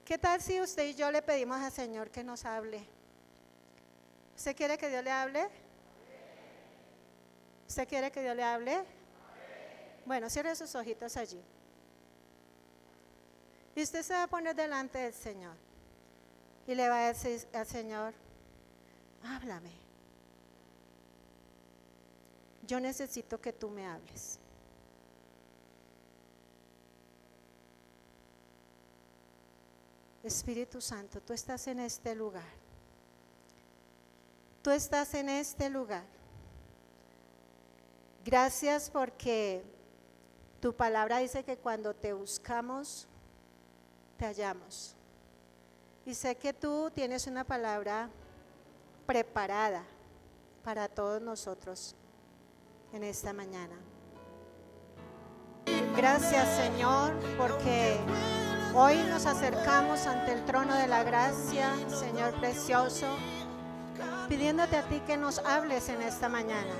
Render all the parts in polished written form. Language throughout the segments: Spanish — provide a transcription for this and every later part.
¿Qué tal si usted y yo le pedimos al Señor que nos hable? ¿Usted quiere que Dios le hable? ¿Usted quiere que Dios le hable? Bueno, cierre sus ojitos allí. Y usted se va a poner delante del Señor y le va a decir al Señor: háblame. Yo necesito que tú me hables. Espíritu Santo, tú estás en este lugar. Tú estás en este lugar. Gracias porque tu palabra dice que cuando te buscamos, te hallamos. Y sé que tú tienes una palabra preparada para todos nosotros en esta mañana. Gracias, Señor, porque hoy nos acercamos ante el trono de la gracia, Señor precioso, pidiéndote a ti que nos hables en esta mañana.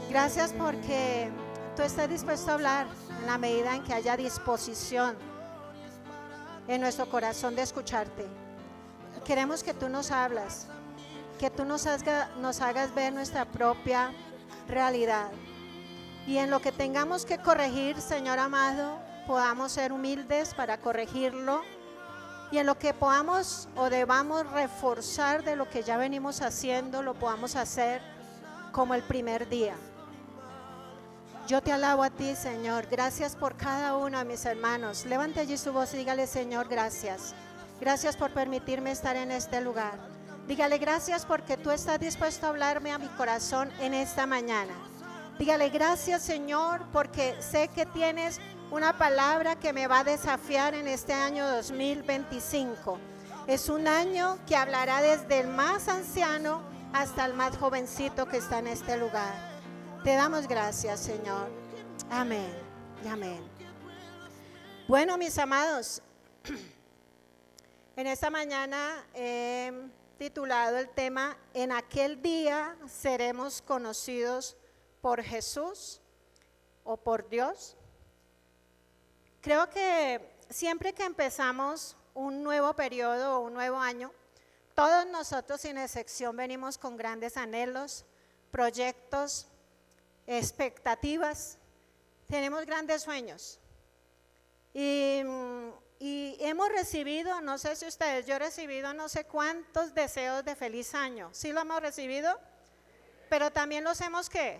Gracias porque tú estás dispuesto a hablar en la medida en que haya disposición en nuestro corazón de escucharte. Queremos que tú nos hablas, que tú nos hagas ver nuestra propia realidad. Y en lo que tengamos que corregir, Señor amado, podamos ser humildes para corregirlo. Y en lo que podamos o debamos reforzar de lo que ya venimos haciendo, lo podamos hacer como el primer día. Yo te alabo a ti, Señor. Gracias por cada uno de mis hermanos. Levante allí su voz y dígale: Señor, gracias. Gracias por permitirme estar en este lugar. Dígale: gracias porque tú estás dispuesto a hablarme a mi corazón en esta mañana. Dígale: gracias, Señor, porque sé que tienes una palabra que me va a desafiar en este año 2025. Es un año que hablará desde el más anciano hasta el más jovencito que está en este lugar. Te damos gracias, Señor. Amén y amén. Bueno, mis amados, en esta mañana he titulado el tema: en aquel día seremos conocidos por Jesús o por Dios. Creo que siempre que empezamos un nuevo periodo o un nuevo año, todos nosotros sin excepción venimos con grandes anhelos, proyectos, expectativas, tenemos grandes sueños. Y hemos recibido, no sé si ustedes, yo he recibido no sé cuántos deseos de feliz año. ¿Sí lo hemos recibido? Pero también los hemos ¿qué?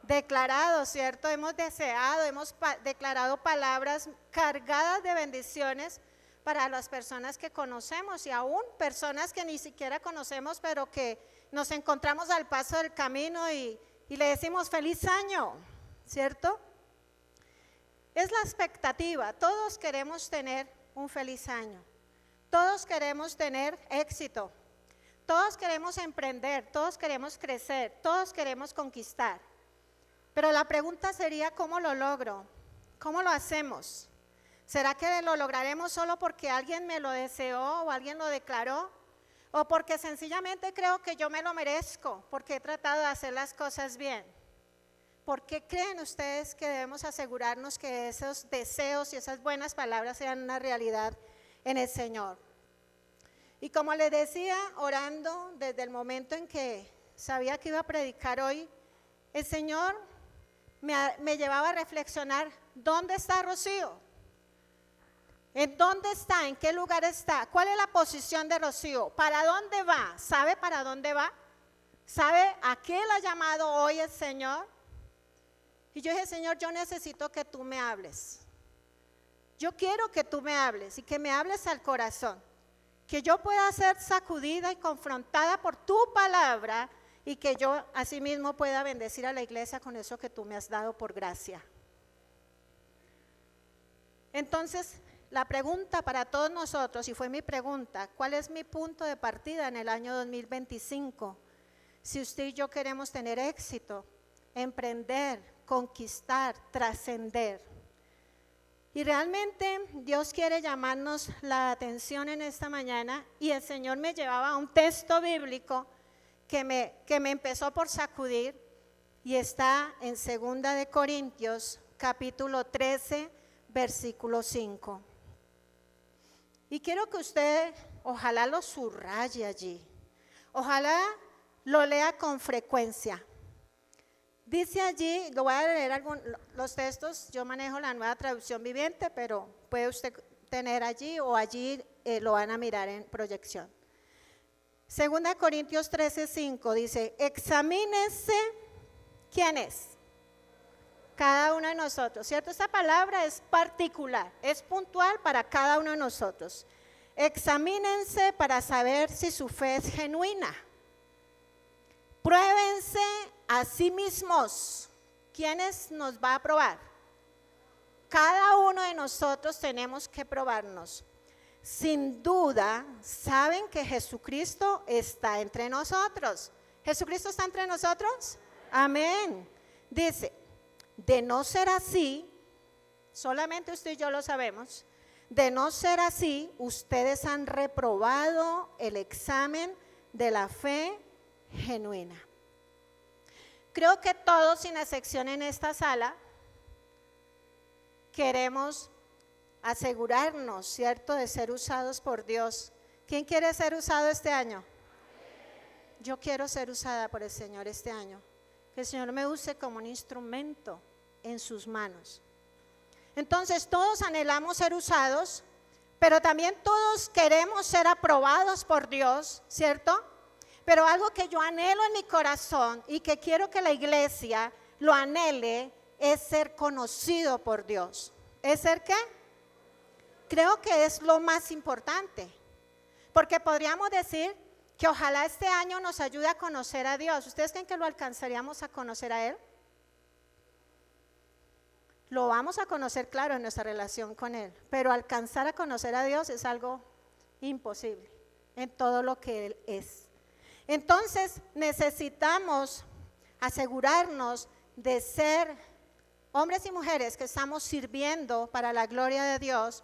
Declarado, ¿cierto? Hemos deseado, hemos declarado palabras cargadas de bendiciones para las personas que conocemos y aún personas que ni siquiera conocemos, pero que nos encontramos al paso del camino y le decimos feliz año, ¿cierto? Es la expectativa. Todos queremos tener un feliz año, todos queremos tener éxito, todos queremos emprender, todos queremos crecer, todos queremos conquistar. Pero la pregunta sería: ¿cómo lo logro? ¿Cómo lo hacemos? ¿Será que lo lograremos solo porque alguien me lo deseó o alguien lo declaró? ¿O porque sencillamente creo que yo me lo merezco porque he tratado de hacer las cosas bien? ¿Por qué creen ustedes que debemos asegurarnos que esos deseos y esas buenas palabras sean una realidad en el Señor? Y como les decía, orando desde el momento en que sabía que iba a predicar hoy, el Señor me llevaba a reflexionar: ¿dónde está Rocío? ¿En dónde está? ¿En qué lugar está? ¿Cuál es la posición de Rocío? ¿Para dónde va? ¿Sabe para dónde va? ¿Sabe a qué la ha llamado hoy el Señor? Y yo dije: Señor, yo necesito que tú me hables. Yo quiero que tú me hables y que me hables al corazón. Que yo pueda ser sacudida y confrontada por tu palabra y que yo asimismo pueda bendecir a la iglesia con eso que tú me has dado por gracia. Entonces, la pregunta para todos nosotros, y fue mi pregunta: ¿cuál es mi punto de partida en el año 2025? Si usted y yo queremos tener éxito, emprender, conquistar, trascender. Y realmente Dios quiere llamarnos la atención en esta mañana, y el Señor me llevaba a un texto bíblico que me empezó por sacudir, y está en 2 de Corintios capítulo 13 versículo 5. Y quiero que usted, ojalá lo subraye allí. Ojalá lo lea con frecuencia. Dice allí, lo voy a leer los textos, yo manejo la Nueva Traducción Viviente, pero puede usted tener allí o allí lo van a mirar en proyección. 2 Corintios 13:5 dice, examínese quién es. Cada uno de nosotros, ¿cierto? Esta palabra es particular, es puntual para cada uno de nosotros. Examínense para saber si su fe es genuina. Pruébense a sí mismos. ¿Quiénes nos va a probar? Cada uno de nosotros tenemos que probarnos. Sin duda, ¿saben que Jesucristo está entre nosotros? ¿Jesucristo está entre nosotros? Amén. Dice, de no ser así, solamente usted y yo lo sabemos, de no ser así, ustedes han reprobado el examen de la fe genuina. Creo que todos, sin excepción en esta sala, queremos asegurarnos, ¿cierto?, de ser usados por Dios. ¿Quién quiere ser usado este año? Yo quiero ser usada por el Señor este año. Que el Señor me use como un instrumento en sus manos. Entonces todos anhelamos ser usados, pero también todos queremos ser aprobados por Dios, ¿cierto? Pero algo que yo anhelo en mi corazón y que quiero que la iglesia lo anhele es ser conocido por Dios. ¿Es ser qué? Creo que es lo más importante, porque podríamos decir que ojalá este año nos ayude a conocer a Dios. ¿Ustedes creen que lo alcanzaríamos a conocer a Él? Lo vamos a conocer, claro, en nuestra relación con Él, pero alcanzar a conocer a Dios es algo imposible en todo lo que Él es. Entonces necesitamos asegurarnos de ser hombres y mujeres que estamos sirviendo para la gloria de Dios,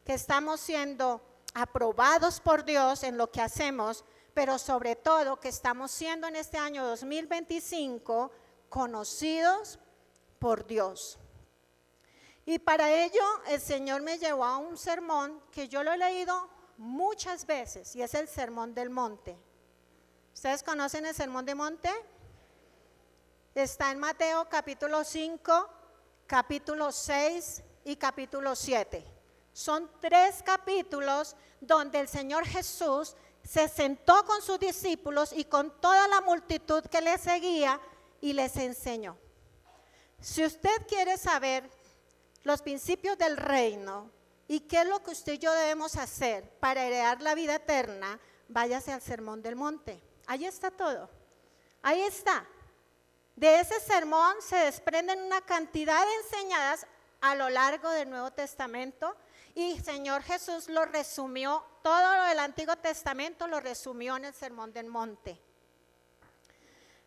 que estamos siendo aprobados por Dios en lo que hacemos, pero sobre todo que estamos siendo en este año 2025 conocidos por Dios. Y para ello el Señor me llevó a un sermón que yo lo he leído muchas veces y es el Sermón del Monte. ¿Ustedes conocen el Sermón del Monte? Está en Mateo capítulo 5, capítulo 6 y capítulo 7. Son 3 capítulos donde el Señor Jesús se sentó con sus discípulos y con toda la multitud que le seguía y les enseñó. Si usted quiere saber los principios del reino y qué es lo que usted y yo debemos hacer para heredar la vida eterna, váyase al Sermón del Monte. Ahí está todo. Ahí está. De ese sermón se desprenden una cantidad de enseñanzas a lo largo del Nuevo Testamento y Señor Jesús lo resumió, todo lo del Antiguo Testamento lo resumió en el Sermón del Monte.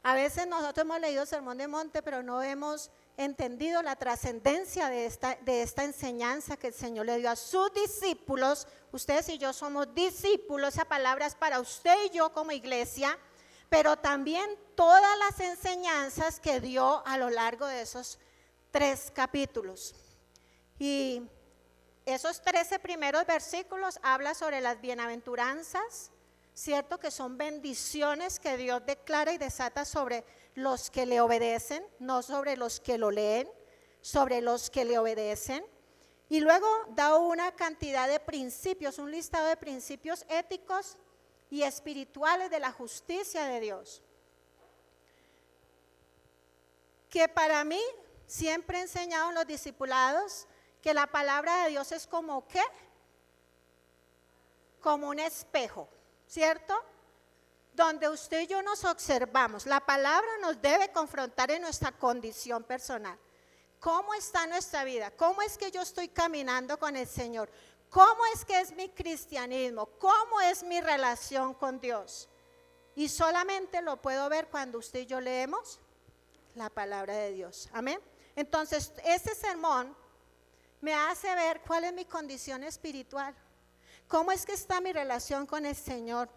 A veces nosotros hemos leído el Sermón del Monte, pero no hemos entendido la trascendencia de esta enseñanza que el Señor le dio a sus discípulos. Ustedes y yo somos discípulos, esa palabra es para usted y yo como iglesia, pero también todas las enseñanzas que dio a lo largo de esos 3 capítulos. Y esos 13 primeros versículos habla sobre las bienaventuranzas, ¿cierto? Que son bendiciones que Dios declara y desata sobre los que le obedecen, no sobre los que lo leen, sobre los que le obedecen. Y luego da una cantidad de principios, un listado de principios éticos y espirituales de la justicia de Dios. Que para mí siempre he enseñado en los discipulados que la palabra de Dios es como ¿qué? Como un espejo, ¿cierto? Donde usted y yo nos observamos. La palabra nos debe confrontar en nuestra condición personal. ¿Cómo está nuestra vida? ¿Cómo es que yo estoy caminando con el Señor? ¿Cómo es que es mi cristianismo? ¿Cómo es mi relación con Dios? Y solamente lo puedo ver cuando usted y yo leemos la palabra de Dios. Amén. Entonces, ese sermón me hace ver cuál es mi condición espiritual. ¿Cómo es que está mi relación con el Señor?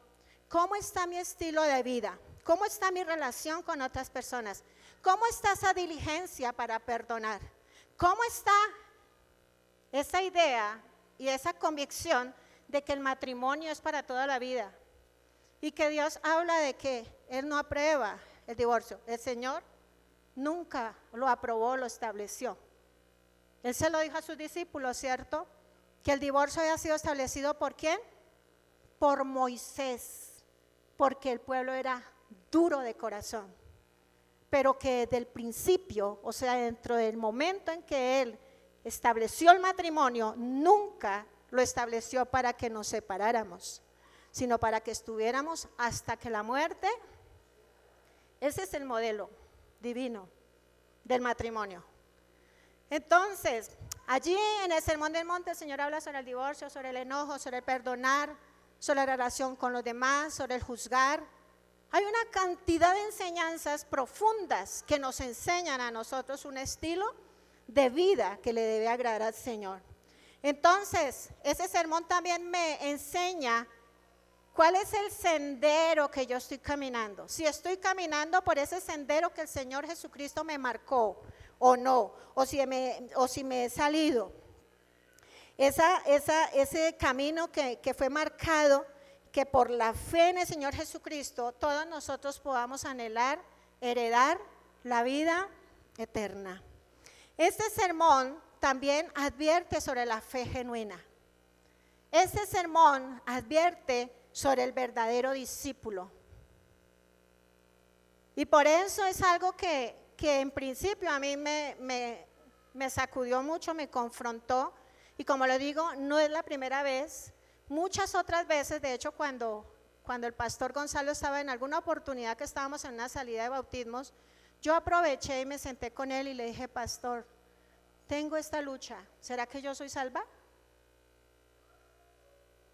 ¿Cómo está mi estilo de vida? ¿Cómo está mi relación con otras personas? ¿Cómo está esa diligencia para perdonar? ¿Cómo está esa idea y esa convicción de que el matrimonio es para toda la vida y que Dios habla de que Él no aprueba el divorcio. El Señor nunca lo aprobó, lo estableció. Él se lo dijo a sus discípulos, ¿cierto? Que el divorcio había sido establecido ¿por quién? Por Moisés, porque el pueblo era duro de corazón. Pero que desde el principio, o sea, dentro del momento en que Él estableció el matrimonio, nunca lo estableció para que nos separáramos, sino para que estuviéramos hasta que la muerte. Ese es el modelo divino del matrimonio. Entonces, allí en el Sermón del Monte el Señor habla sobre el divorcio, sobre el enojo, sobre el perdonar, sobre la relación con los demás, sobre el juzgar. Hay una cantidad de enseñanzas profundas que nos enseñan a nosotros un estilo de vida que le debe agradar al Señor. Entonces, ese sermón también me enseña cuál es el sendero que yo estoy caminando. Si estoy caminando por ese sendero que el Señor Jesucristo me marcó o no, o si me he salido. Ese camino que fue marcado, que por la fe en el Señor Jesucristo todos nosotros podamos anhelar, heredar la vida eterna. Este sermón también advierte sobre la fe genuina. Este sermón advierte sobre el verdadero discípulo. Y por eso es algo que en principio a mí me sacudió mucho, me confrontó. Y como lo digo, no es la primera vez. Muchas otras veces, de hecho, cuando el pastor Gonzalo estaba en alguna oportunidad que estábamos en una salida de bautismos, yo aproveché y me senté con él y le dije, pastor, tengo esta lucha, ¿será que yo soy salva?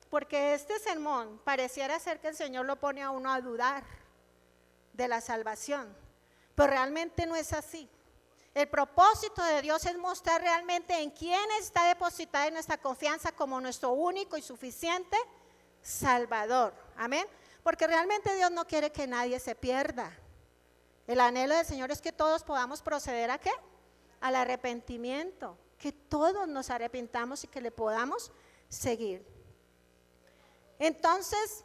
Porque este sermón pareciera ser que el Señor lo pone a uno a dudar de la salvación, pero realmente no es así. El propósito de Dios es mostrar realmente en quién está depositada nuestra confianza como nuestro único y suficiente Salvador. Amén. Porque realmente Dios no quiere que nadie se pierda. El anhelo del Señor es que todos podamos proceder ¿a qué? Al arrepentimiento. Que todos nos arrepintamos y que le podamos seguir. Entonces,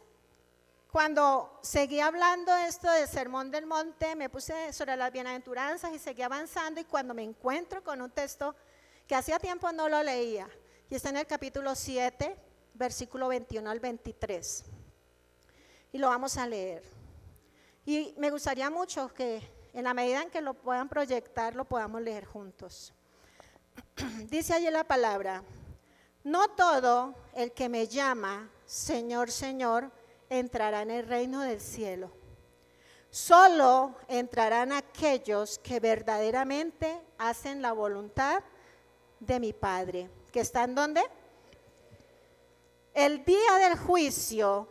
cuando seguí hablando esto del Sermón del Monte, me puse sobre las bienaventuranzas y seguí avanzando, y cuando me encuentro con un texto que hacía tiempo no lo leía, y está en el capítulo 7, versículo 21 al 23, y lo vamos a leer. Y me gustaría mucho que en la medida en que lo puedan proyectar, lo podamos leer juntos. Dice allí la palabra: no todo el que me llama Señor, Señor, entrará en el reino del cielo. Solo entrarán aquellos que verdaderamente hacen la voluntad de mi Padre, que está en ¿dónde? El día del juicio,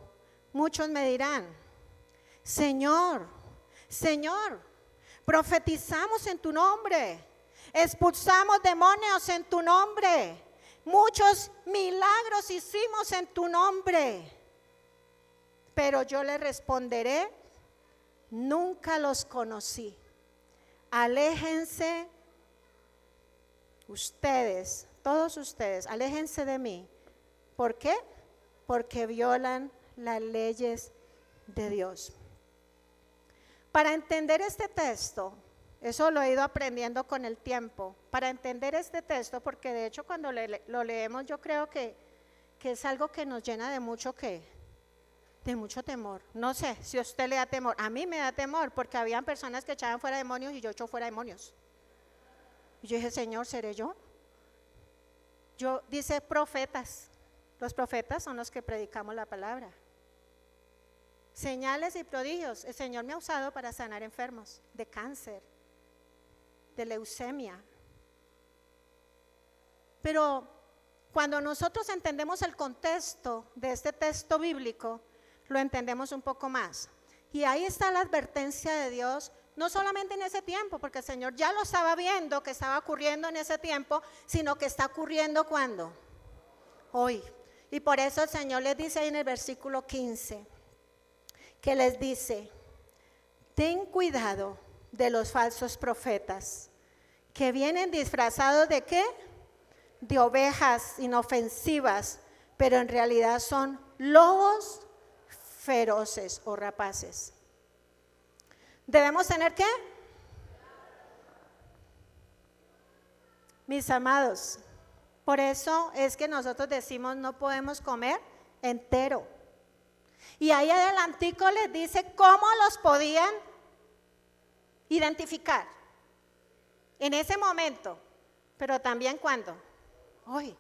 muchos me dirán: Señor, Señor, profetizamos en tu nombre, expulsamos demonios en tu nombre, muchos milagros hicimos en tu nombre. Pero yo le responderé: nunca los conocí. Aléjense ustedes, todos ustedes, aléjense de mí. ¿Por qué? Porque violan las leyes de Dios. Para entender este texto, eso lo he ido aprendiendo con el tiempo. Para entender este texto, porque de hecho cuando lo leemos yo creo que es algo que nos llena de mucho de mucho temor. No sé si a usted le da temor. A mí me da temor porque habían personas que echaban fuera demonios y yo echo fuera demonios. Y yo dije: Señor, ¿seré yo? Dice profetas. Los profetas son los que predicamos la palabra. Señales y prodigios. El Señor me ha usado para sanar enfermos de cáncer, de leucemia. Pero cuando nosotros entendemos el contexto de este texto bíblico, lo entendemos un poco más. Y ahí está la advertencia de Dios, no solamente en ese tiempo, porque el Señor ya lo estaba viendo que estaba ocurriendo en ese tiempo, sino que está ocurriendo ¿cuándo? Hoy. Y por eso el Señor les dice ahí en el versículo 15, que les dice: ten cuidado de los falsos profetas, que vienen disfrazados ¿de qué? De ovejas inofensivas, pero en realidad son lobos feroces o rapaces. ¿Debemos tener qué? Mis amados, por eso es que nosotros decimos no podemos comer entero. Y ahí adelantico les dice cómo los podían identificar en ese momento, pero también cuando. Hoy.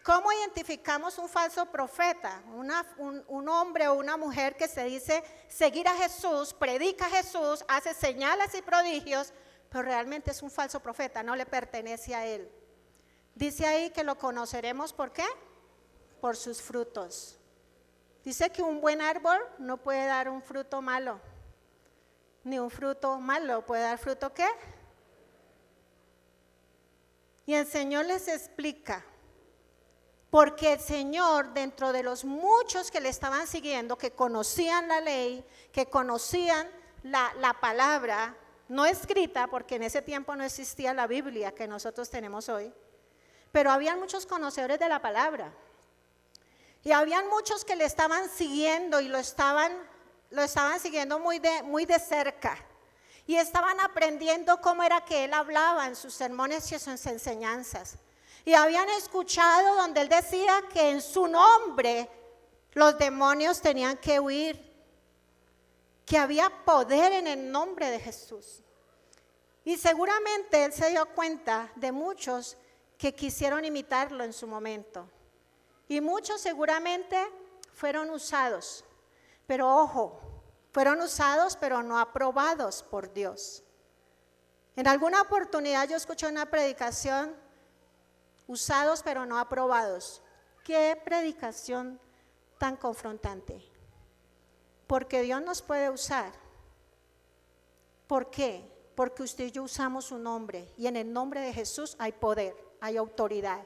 ¿Cómo identificamos un falso profeta? Un hombre o una mujer que se dice seguir a Jesús, predica a Jesús, hace señales y prodigios, pero realmente es un falso profeta, no le pertenece a él. Dice ahí que lo conoceremos, ¿por qué? Por sus frutos. Dice que un buen árbol no puede dar un fruto malo, ni un fruto malo puede dar fruto ¿qué? Y el Señor les explica, porque el Señor, dentro de los muchos que le estaban siguiendo, que conocían la ley, que conocían la palabra, no escrita, porque en ese tiempo no existía la Biblia que nosotros tenemos hoy, pero habían muchos conocedores de la palabra. Y habían muchos que le estaban siguiendo y lo estaban siguiendo muy de cerca. Y estaban aprendiendo cómo era que él hablaba en sus sermones y en sus enseñanzas. Y habían escuchado donde él decía que en su nombre los demonios tenían que huir, que había poder en el nombre de Jesús. Y seguramente él se dio cuenta de muchos que quisieron imitarlo en su momento. Y muchos seguramente fueron usados, pero ojo, fueron usados pero no aprobados por Dios. En alguna oportunidad yo escuché una predicación, usados pero no aprobados. ¿Qué predicación tan confrontante? Porque Dios nos puede usar. ¿Por qué? Porque usted y yo usamos su nombre y en el nombre de Jesús hay poder, hay autoridad.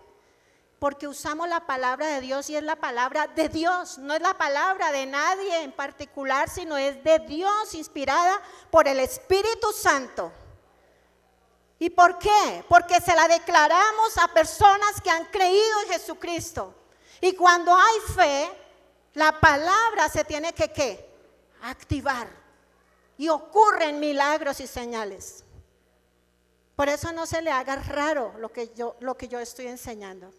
Porque usamos la palabra de Dios y es la palabra de Dios, no es la palabra de nadie en particular, sino es de Dios, inspirada por el Espíritu Santo. ¿Y por qué? Porque se la declaramos a personas que han creído en Jesucristo. Y cuando hay fe, la palabra se tiene que ¿qué? Activar. Y ocurren milagros y señales. Por eso no se le haga raro lo que yo estoy enseñando.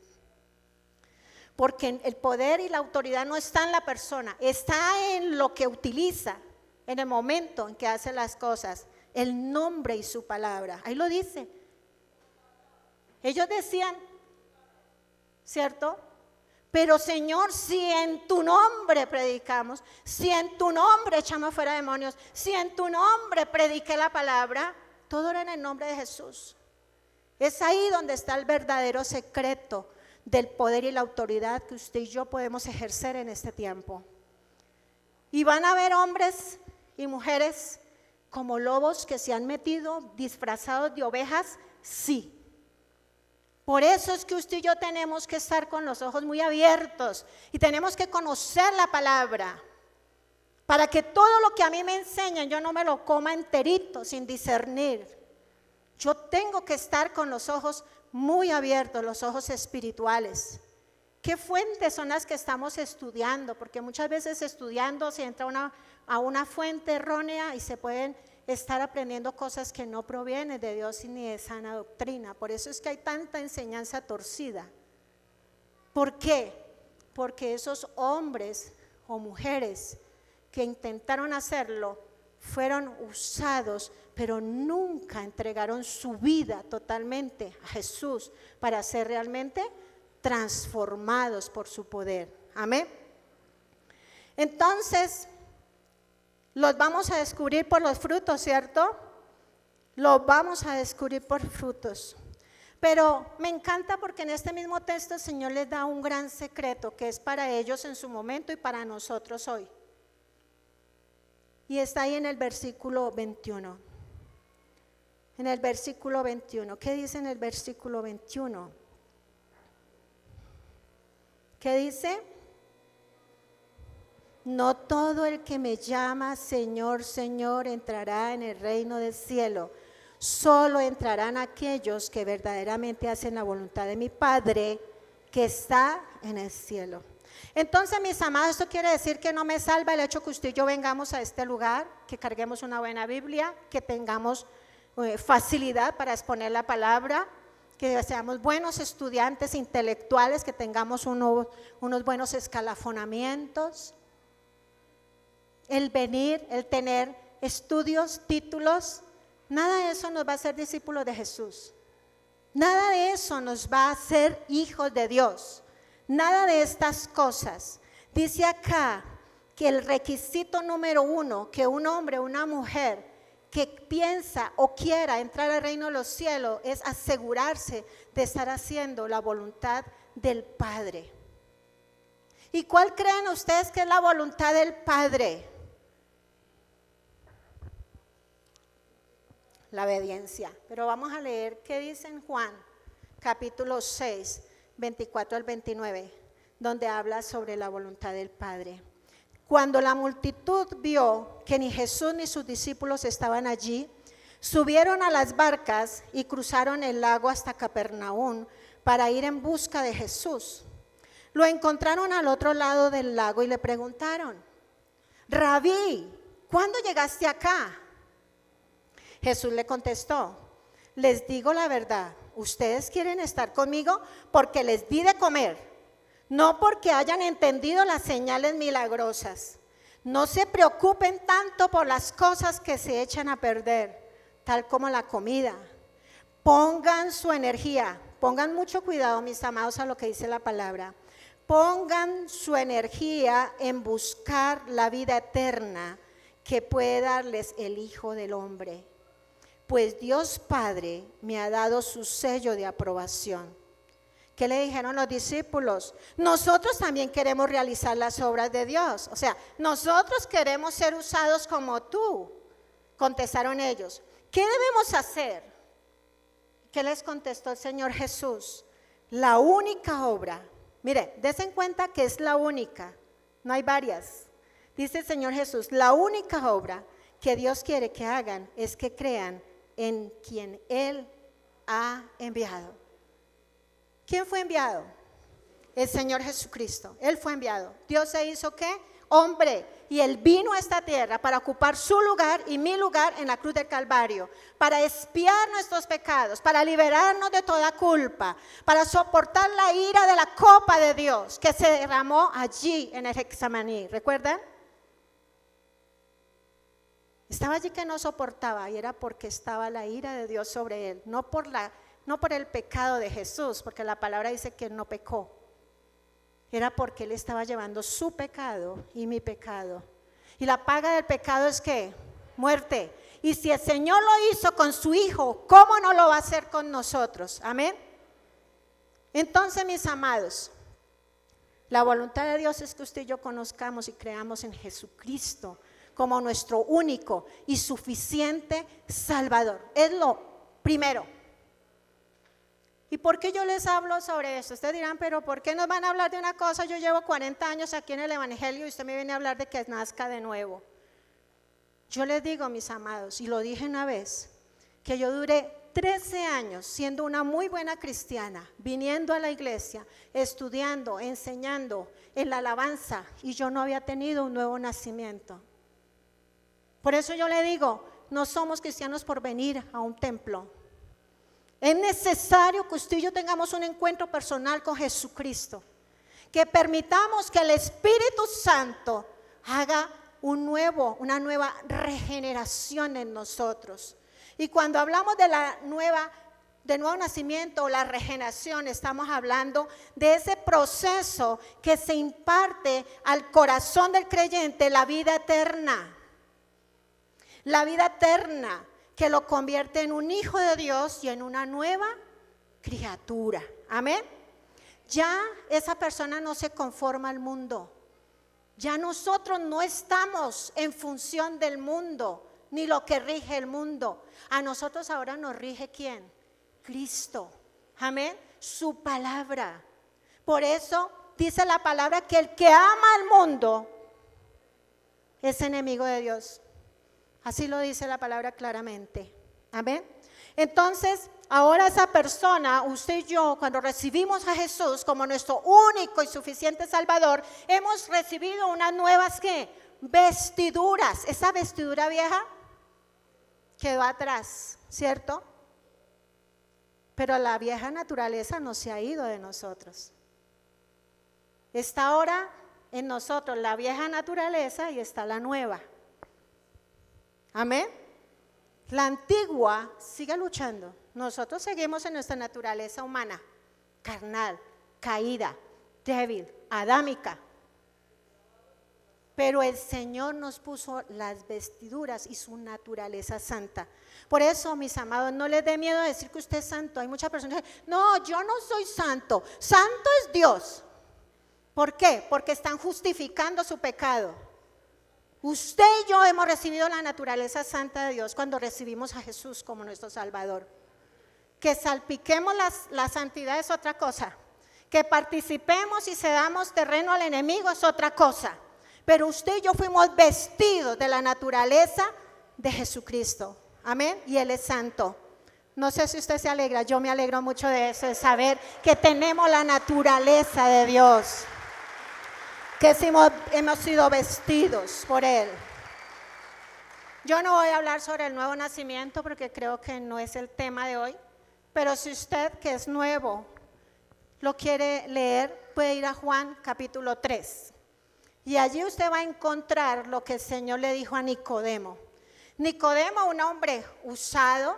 Porque el poder y la autoridad no está en la persona, está en lo que utiliza, en el momento en que hace las cosas. El nombre y su palabra, ahí lo dice. Ellos decían, ¿cierto? Pero Señor, si en tu nombre predicamos, si en tu nombre echamos fuera demonios, si en tu nombre prediqué la palabra, todo era en el nombre de Jesús. Es ahí donde está el verdadero secreto del poder y la autoridad que usted y yo podemos ejercer en este tiempo. Y van a haber hombres y mujeres como lobos que se han metido disfrazados de ovejas, sí. Por eso es que usted y yo tenemos que estar con los ojos muy abiertos y tenemos que conocer la palabra para que todo lo que a mí me enseñan yo no me lo coma enterito sin discernir. Yo tengo que estar con los ojos muy abiertos, los ojos espirituales. ¿Qué fuentes son las que estamos estudiando? Porque muchas veces estudiando se entra a una fuente errónea y se pueden estar aprendiendo cosas que no provienen de Dios ni de sana doctrina. Por eso es que hay tanta enseñanza torcida. ¿Por qué? Porque esos hombres o mujeres que intentaron hacerlo fueron usados, pero nunca entregaron su vida totalmente a Jesús para ser realmente transformados por su poder. Amén. Entonces, los vamos a descubrir por los frutos, ¿cierto? Los vamos a descubrir por frutos. Pero me encanta porque en este mismo texto el Señor les da un gran secreto que es para ellos en su momento y para nosotros hoy. Y está ahí en el versículo 21. En el versículo 21. ¿Qué dice en el versículo 21? ¿Qué dice? No todo el que me llama Señor, Señor entrará en el reino del cielo. Solo entrarán aquellos que verdaderamente hacen la voluntad de mi Padre que está en el cielo. Entonces, mis amados, esto quiere decir que no me salva el hecho que usted y yo vengamos a este lugar, que carguemos una buena Biblia, que tengamos facilidad para exponer la palabra, que seamos buenos estudiantes intelectuales, que tengamos unos buenos escalafonamientos. El venir, el tener estudios, títulos, nada de eso nos va a hacer discípulos de Jesús. Nada de eso nos va a hacer hijos de Dios. Nada de estas cosas. Dice acá que el requisito número 1, que un hombre o una mujer que piensa o quiera entrar al reino de los cielos es asegurarse de estar haciendo la voluntad del Padre. ¿Y cuál creen ustedes que es la voluntad del Padre? La obediencia. Pero vamos a leer qué dice en Juan, capítulo 6, 24 al 29, donde habla sobre la voluntad del Padre. Cuando la multitud vio que ni Jesús ni sus discípulos estaban allí, subieron a las barcas y cruzaron el lago hasta Capernaum para ir en busca de Jesús. Lo encontraron al otro lado del lago y le preguntaron: Rabí, ¿cuándo llegaste acá? Jesús le contestó: les digo la verdad, ustedes quieren estar conmigo porque les di de comer, no porque hayan entendido las señales milagrosas. No se preocupen tanto por las cosas que se echan a perder, tal como la comida. Pongan su energía, pongan mucho cuidado, mis amados, a lo que dice la palabra. Pongan su energía en buscar la vida eterna que puede darles el Hijo del Hombre. Pues Dios Padre me ha dado su sello de aprobación. ¿Qué le dijeron los discípulos? Nosotros también queremos realizar las obras de Dios. O sea, nosotros queremos ser usados como tú. Contestaron ellos. ¿Qué debemos hacer? ¿Qué les contestó el Señor Jesús? La única obra. Mire, des en cuenta que es la única. No hay varias. Dice el Señor Jesús, la única obra que Dios quiere que hagan es que crean en quien Él ha enviado. ¿Quién fue enviado? El Señor Jesucristo. Él fue enviado. Dios se hizo ¿qué? Hombre. Y Él vino a esta tierra para ocupar su lugar y mi lugar en la cruz del Calvario, para expiar nuestros pecados, para liberarnos de toda culpa, para soportar la ira de la copa de Dios que se derramó allí en el Getsemaní. ¿Recuerdan? Estaba allí que no soportaba y era porque estaba la ira de Dios sobre Él, no por el pecado de Jesús, porque la palabra dice que Él no pecó. Era porque Él estaba llevando su pecado y mi pecado. Y la paga del pecado es ¿qué? Muerte. Y si el Señor lo hizo con su Hijo, ¿cómo no lo va a hacer con nosotros? Amén. Entonces, mis amados, la voluntad de Dios es que usted y yo conozcamos y creamos en Jesucristo como nuestro único y suficiente Salvador. Es lo primero. ¿Y por qué yo les hablo sobre esto? Ustedes dirán, pero ¿por qué nos van a hablar de una cosa? Yo llevo 40 años aquí en el Evangelio y usted me viene a hablar de que nazca de nuevo. Yo les digo, mis amados, y lo dije una vez, que yo duré 13 años siendo una muy buena cristiana, viniendo a la iglesia, estudiando, enseñando en la alabanza, y yo no había tenido un nuevo nacimiento. Por eso yo le digo, no somos cristianos por venir a un templo. Es necesario que usted y yo tengamos un encuentro personal con Jesucristo, que permitamos que el Espíritu Santo haga una nueva regeneración en nosotros. Y cuando hablamos de nuevo nacimiento o la regeneración, estamos hablando de ese proceso que se imparte al corazón del creyente, la vida eterna. La vida eterna que lo convierte en un hijo de Dios y en una nueva criatura. Amén. Ya esa persona no se conforma al mundo. Ya nosotros no estamos en función del mundo, ni lo que rige el mundo. A nosotros ahora nos rige ¿quién? Cristo. Amén. Su palabra. Por eso dice la palabra que el que ama al mundo es enemigo de Dios. Así lo dice la palabra claramente. Amén. Entonces, Ahora esa persona, usted y yo, cuando recibimos a Jesús como nuestro único y suficiente Salvador, hemos recibido unas nuevas ¿qué? Vestiduras. Esa vestidura vieja quedó atrás, ¿cierto? Pero la vieja naturaleza no se ha ido de nosotros. Está ahora en nosotros la vieja naturaleza y está la nueva. Amén. La antigua sigue luchando. Nosotros seguimos en nuestra naturaleza humana, carnal, caída, débil, adámica. Pero el Señor nos puso las vestiduras y su naturaleza santa. Por eso, mis amados, no les dé miedo decir que usted es santo. Hay muchas personas que dicen, no, yo no soy santo. Santo es Dios. ¿Por qué? Porque están justificando su pecado. Usted y yo hemos recibido la naturaleza santa de Dios cuando recibimos a Jesús como nuestro Salvador. Que salpiquemos la santidad es otra cosa. Que participemos y cedamos terreno al enemigo es otra cosa. Pero usted y yo fuimos vestidos de la naturaleza de Jesucristo. Amén. Y Él es santo. No sé si usted se alegra, yo me alegro mucho de eso, de saber que tenemos la naturaleza de Dios. Que hemos sido vestidos por Él. Yo no voy a hablar sobre el nuevo nacimiento porque creo que no es el tema de hoy, pero si usted que es nuevo lo quiere leer, puede ir a Juan capítulo 3 y allí usted va a encontrar lo que el Señor le dijo a Nicodemo. Nicodemo, un hombre usado,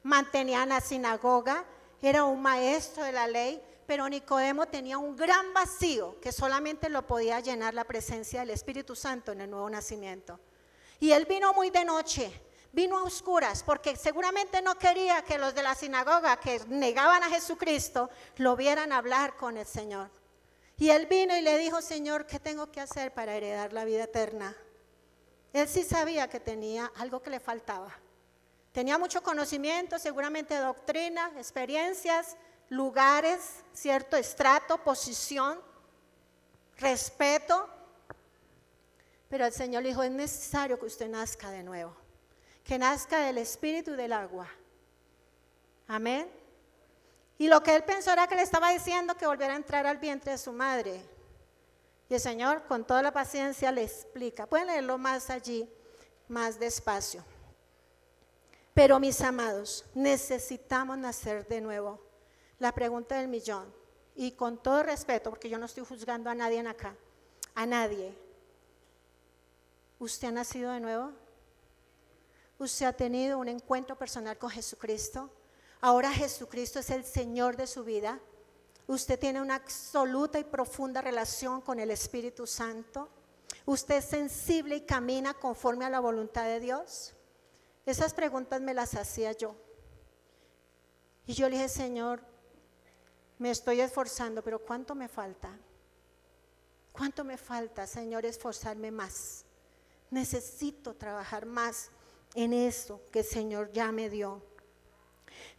mantenía en la sinagoga, era un maestro de la ley, pero Nicodemo tenía un gran vacío que solamente lo podía llenar la presencia del Espíritu Santo en el nuevo nacimiento. Y él vino muy de noche, vino a oscuras, porque seguramente no quería que los de la sinagoga que negaban a Jesucristo lo vieran hablar con el Señor. Y él vino y le dijo, Señor, ¿qué tengo que hacer para heredar la vida eterna? Él sí sabía que tenía algo que le faltaba. Tenía mucho conocimiento, seguramente doctrina, experiencias, lugares, cierto estrato, posición, respeto. Pero el Señor le dijo, es necesario que usted nazca de nuevo, que nazca del Espíritu y del agua. Amén. Y lo que él pensó era que le estaba diciendo que volviera a entrar al vientre de su madre. Y el Señor con toda la paciencia le explica. Pueden leerlo más allí, más despacio. Pero mis amados, necesitamos nacer de nuevo. La pregunta del millón, y con todo respeto, porque yo no estoy juzgando a nadie en acá, a nadie. ¿Usted ha nacido de nuevo? ¿Usted ha tenido un encuentro personal con Jesucristo? Ahora Jesucristo es el Señor de su vida. ¿Usted tiene una absoluta y profunda relación con el Espíritu Santo? ¿Usted es sensible y camina conforme a la voluntad de Dios? Esas preguntas me las hacía yo. Y yo le dije, Señor, me estoy esforzando, pero ¿cuánto me falta? ¿Cuánto me falta, Señor, esforzarme más? Necesito trabajar más en eso que el Señor ya me dio.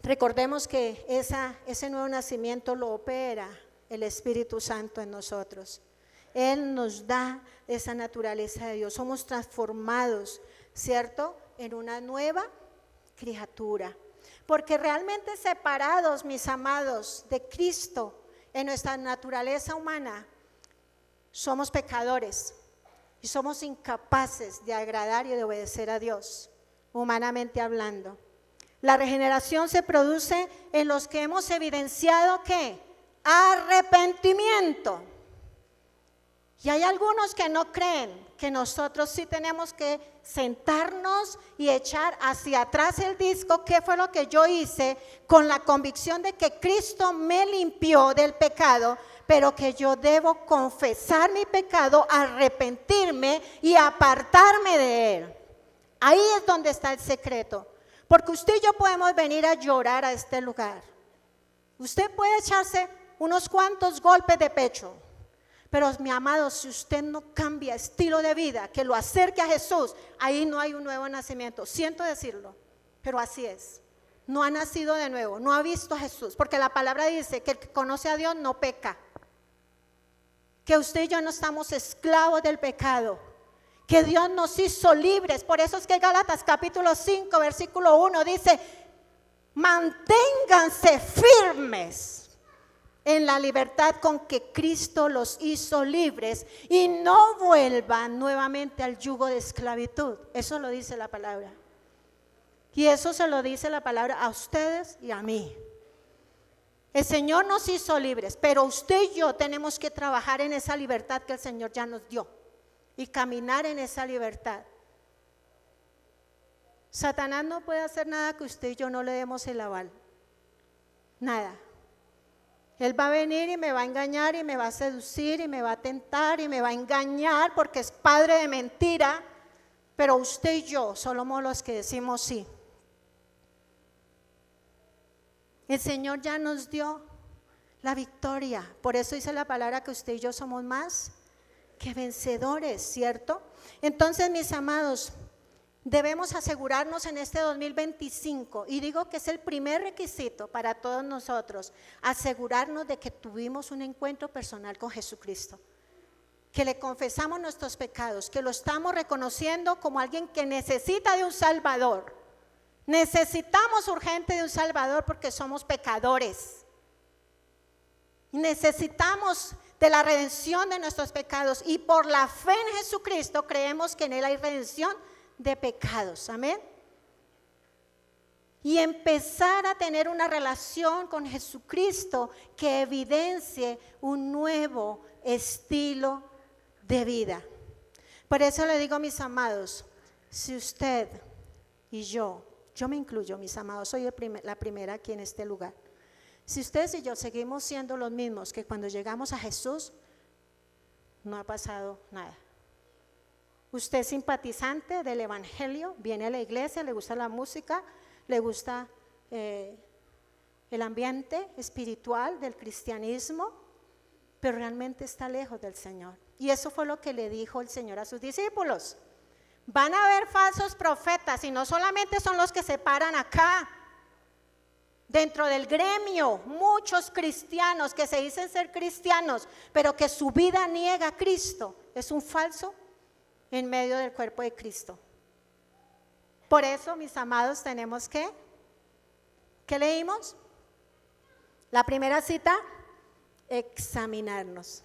Recordemos que ese nuevo nacimiento lo opera el Espíritu Santo en nosotros. Él nos da esa naturaleza de Dios. Somos transformados, ¿cierto?, en una nueva criatura. Porque realmente separados, mis amados, de Cristo, en nuestra naturaleza humana, somos pecadores y somos incapaces de agradar y de obedecer a Dios, humanamente hablando. La regeneración se produce en los que hemos evidenciado ¿qué? Arrepentimiento. Y hay algunos que no creen que nosotros sí tenemos que sentarnos y echar hacia atrás el disco, qué fue lo que yo hice, con la convicción de que Cristo me limpió del pecado, pero que yo debo confesar mi pecado, arrepentirme y apartarme de él. Ahí es donde está el secreto, porque usted y yo podemos venir a llorar a este lugar. Usted puede echarse unos cuantos golpes de pecho, pero mi amado, si usted no cambia estilo de vida, que lo acerque a Jesús, ahí no hay un nuevo nacimiento. Siento decirlo, pero así es. No ha nacido de nuevo, no ha visto a Jesús, porque la palabra dice que el que conoce a Dios no peca. Que usted y yo no estamos esclavos del pecado, que Dios nos hizo libres. Por eso es que Gálatas capítulo 5 versículo 1 dice Manténganse firmes en la libertad con que Cristo los hizo libres y no vuelvan nuevamente al yugo de esclavitud. Eso lo dice la palabra. Y eso se lo dice la palabra a ustedes y a mí. El Señor nos hizo libres, pero usted y yo tenemos que trabajar en esa libertad que el Señor ya nos dio y caminar en esa libertad. Satanás no puede hacer nada que usted y yo no le demos el aval. Nada. Él va a venir y me va a engañar y me va a seducir y me va a tentar y me va a engañar porque es padre de mentira, pero usted y yo somos los que decimos sí. El Señor ya nos dio la victoria, por eso dice la palabra que usted y yo somos más que vencedores, ¿cierto? Entonces, mis amados, debemos asegurarnos en este 2025, y digo que es el primer requisito para todos nosotros, asegurarnos de que tuvimos un encuentro personal con Jesucristo, que le confesamos nuestros pecados, que lo estamos reconociendo como alguien que necesita de un Salvador. Necesitamos urgente de un Salvador porque somos pecadores. Necesitamos de la redención de nuestros pecados y por la fe en Jesucristo creemos que en Él hay redención de pecados, amén. Y empezar a tener una relación con Jesucristo que evidencie un nuevo estilo de vida. Por eso le digo, mis amados, si usted y yo me incluyo, mis amados, soy la primera aquí en este lugar. Si ustedes y yo seguimos siendo los mismos que cuando llegamos a Jesús, no ha pasado nada. Usted es simpatizante del evangelio, viene a la iglesia, le gusta la música, le gusta el ambiente espiritual del cristianismo, pero realmente está lejos del Señor. Y eso fue lo que le dijo el Señor a sus discípulos. Van a haber falsos profetas y no solamente son los que se paran acá. Dentro del gremio, muchos cristianos que se dicen ser cristianos, pero que su vida niega a Cristo, es un falso en medio del cuerpo de Cristo. Por eso, mis amados, tenemos que, ¿qué leímos? La primera cita, examinarnos.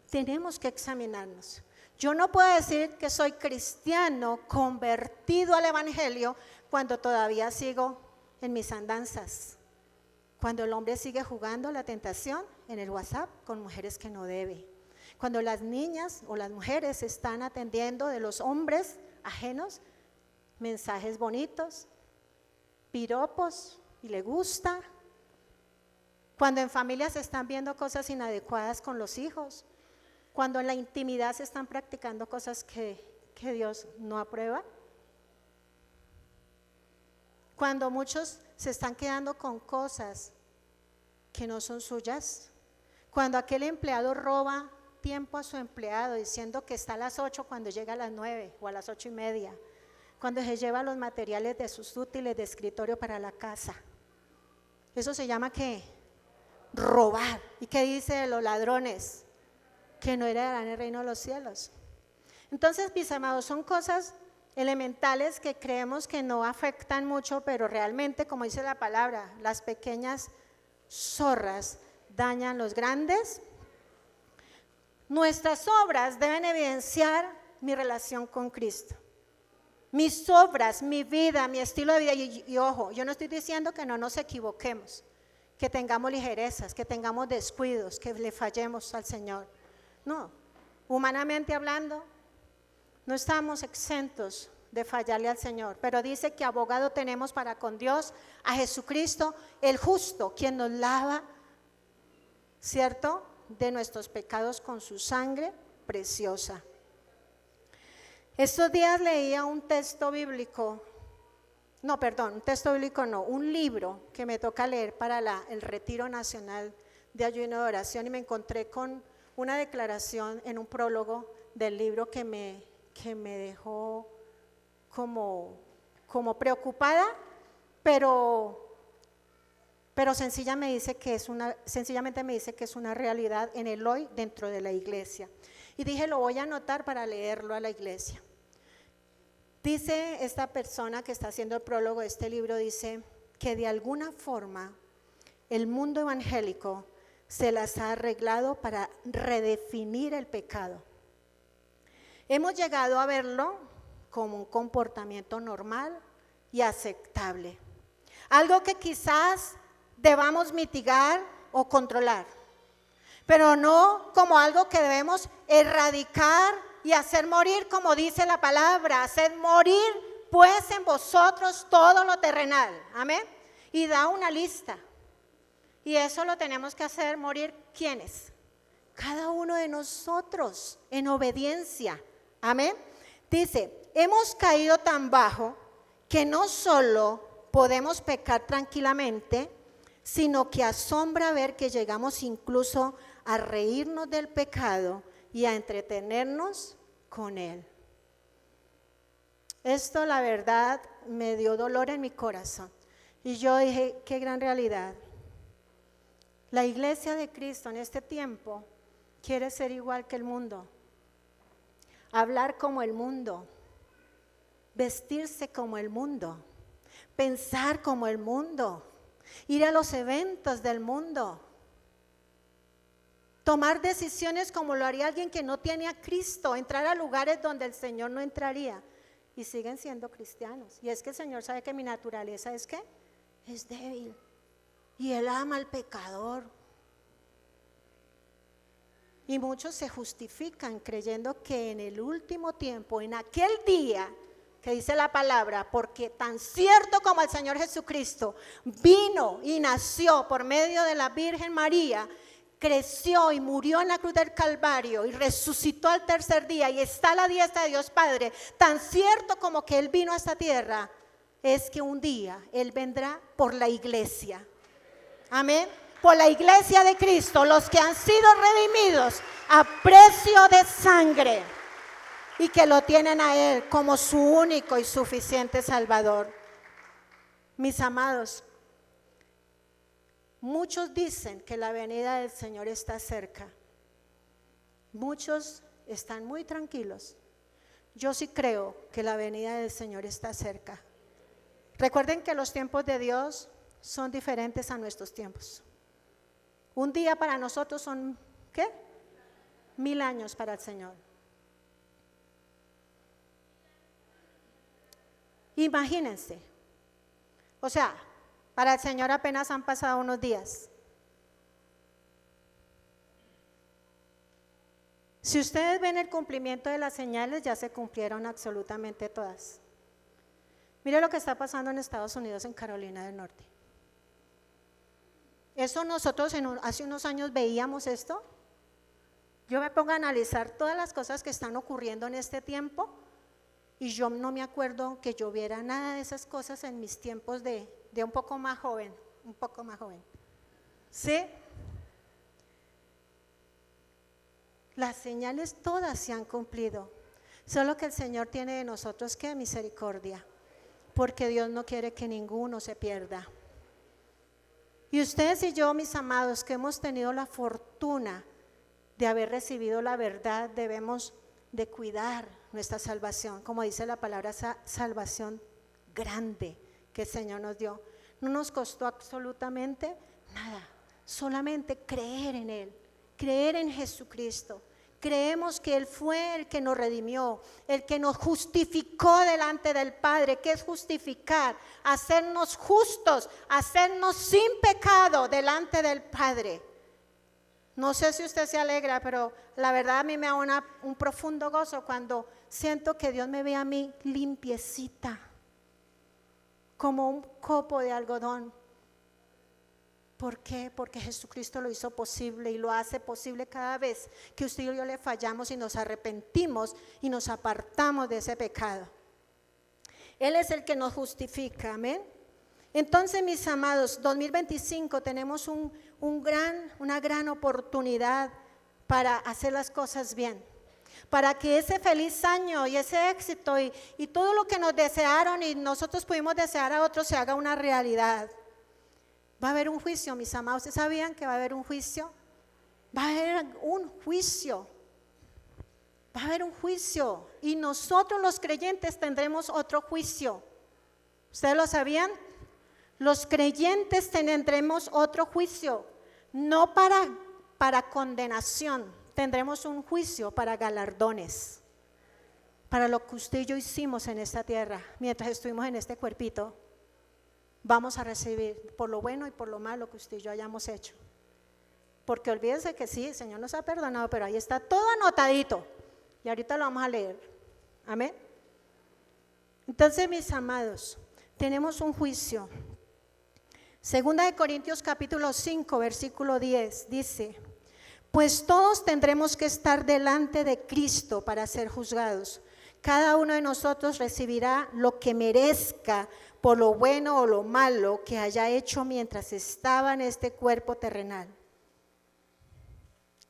Tenemos que examinarnos. Yo no puedo decir que soy cristiano convertido al evangelio cuando todavía sigo en mis andanzas, cuando el hombre sigue jugando la tentación en el WhatsApp con mujeres que no debe, cuando las niñas o las mujeres están atendiendo de los hombres ajenos mensajes bonitos, piropos y le gusta, cuando en familia se están viendo cosas inadecuadas con los hijos, cuando en la intimidad se están practicando cosas que Dios no aprueba. Cuando muchos se están quedando con cosas que no son suyas, cuando aquel empleado roba tiempo a su empleado diciendo que está a las 8 cuando llega a las 9 o a las 8:30, cuando se lleva los materiales de sus útiles de escritorio para la casa, eso se llama ¿qué? Robar. ¿Y qué dice de los ladrones? Que no heredarán el reino de los cielos. Entonces, mis amados, son cosas elementales que creemos que no afectan mucho, pero realmente, como dice la palabra, las pequeñas zorras dañan los grandes. Nuestras obras deben evidenciar mi relación con Cristo. Mis obras, mi vida, mi estilo de vida, y ojo, yo no estoy diciendo que no nos equivoquemos, que tengamos ligerezas, que tengamos descuidos, que le fallemos al Señor. No, humanamente hablando, no estamos exentos de fallarle al Señor, pero dice que abogado tenemos para con Dios a Jesucristo, el justo, quien nos lava, ¿cierto?, de nuestros pecados con su sangre preciosa. Estos días leía un libro que me toca leer para el Retiro Nacional de Ayuno y Oración, y me encontré con una declaración en un prólogo del libro que me dejó como preocupada, pero sencillamente me dice que es una realidad en el hoy dentro de la iglesia. Y dije, lo voy a anotar para leerlo a la iglesia. Dice esta persona que está haciendo el prólogo de este libro, dice que de alguna forma el mundo evangélico se las ha arreglado para redefinir el pecado. Hemos llegado a verlo como un comportamiento normal y aceptable, algo que quizás debamos mitigar o controlar, pero no como algo que debemos erradicar y hacer morir, como dice la palabra, hacer morir pues en vosotros todo lo terrenal, amén, y da una lista, y eso lo tenemos que hacer morir, ¿quiénes? Cada uno de nosotros en obediencia, amén. Dice, hemos caído tan bajo que no solo podemos pecar tranquilamente, sino que asombra ver que llegamos incluso a reírnos del pecado y a entretenernos con él. Esto, la verdad, me dio dolor en mi corazón. Y yo dije, qué gran realidad. La iglesia de Cristo en este tiempo quiere ser igual que el mundo, hablar como el mundo, vestirse como el mundo, pensar como el mundo, ir a los eventos del mundo, tomar decisiones como lo haría alguien que no tiene a Cristo, entrar a lugares donde el Señor no entraría, y siguen siendo cristianos. Y es que el Señor sabe que mi naturaleza es ¿qué? Es débil, y Él ama al pecador. Y muchos se justifican creyendo que en el último tiempo, en aquel día que dice la palabra, porque tan cierto como el Señor Jesucristo vino y nació por medio de la Virgen María, creció y murió en la cruz del Calvario y resucitó al tercer día y está a la diestra de Dios Padre, tan cierto como que Él vino a esta tierra, es que un día Él vendrá por la iglesia. Amén. Por la iglesia de Cristo, los que han sido redimidos a precio de sangre y que lo tienen a Él como su único y suficiente Salvador. Mis amados, muchos dicen que la venida del Señor está cerca. Muchos están muy tranquilos. Yo sí creo que la venida del Señor está cerca. Recuerden que los tiempos de Dios son diferentes a nuestros tiempos. Un día para nosotros son, ¿qué? 1000 años para el Señor. Imagínense, o sea, para el Señor apenas han pasado unos días. Si ustedes ven el cumplimiento de las señales, ya se cumplieron absolutamente todas. Mire lo que está pasando en Estados Unidos, en Carolina del Norte. Eso nosotros hace unos años veíamos esto. Yo me pongo a analizar todas las cosas que están ocurriendo en este tiempo y yo no me acuerdo que yo viera nada de esas cosas en mis tiempos de un poco más joven, ¿sí? Las señales todas se han cumplido, solo que el Señor tiene de nosotros ¿qué? Misericordia, porque Dios no quiere que ninguno se pierda. Y ustedes y yo, mis amados, que hemos tenido la fortuna de haber recibido la verdad, debemos de cuidar nuestra salvación, como dice la palabra, esa salvación grande que el Señor nos dio. No nos costó absolutamente nada, solamente creer en Él, creer en Jesucristo. Creemos que Él fue el que nos redimió, el que nos justificó delante del Padre. ¿Qué es justificar? Hacernos justos, hacernos sin pecado delante del Padre. No sé si usted se alegra, pero la verdad a mí me da un profundo gozo cuando siento que Dios me ve a mí limpiecita, como un copo de algodón. ¿Por qué? Porque Jesucristo lo hizo posible y lo hace posible cada vez que usted y yo le fallamos y nos arrepentimos y nos apartamos de ese pecado. Él es el que nos justifica, amén. Entonces, mis amados, 2025 tenemos una gran oportunidad para hacer las cosas bien, para que ese feliz año y ese éxito y todo lo que nos desearon y nosotros pudimos desear a otros se haga una realidad. Va a haber un juicio, mis amados. ¿Ustedes sabían que va a haber un juicio? Va a haber un juicio. Va a haber un juicio. Y nosotros los creyentes tendremos otro juicio. ¿Ustedes lo sabían? Los creyentes tendremos otro juicio, no para condenación, tendremos un juicio para galardones, para lo que usted y yo hicimos en esta tierra, mientras estuvimos en este cuerpito. Vamos a recibir por lo bueno y por lo malo que usted y yo hayamos hecho. Porque olvídense que sí, el Señor nos ha perdonado, pero ahí está todo anotadito. Y ahorita lo vamos a leer. Amén. Entonces, mis amados, tenemos un juicio. Segunda de Corintios capítulo 5, versículo 10, dice: pues todos tendremos que estar delante de Cristo para ser juzgados. Cada uno de nosotros recibirá lo que merezca por lo bueno o lo malo que haya hecho mientras estaba en este cuerpo terrenal.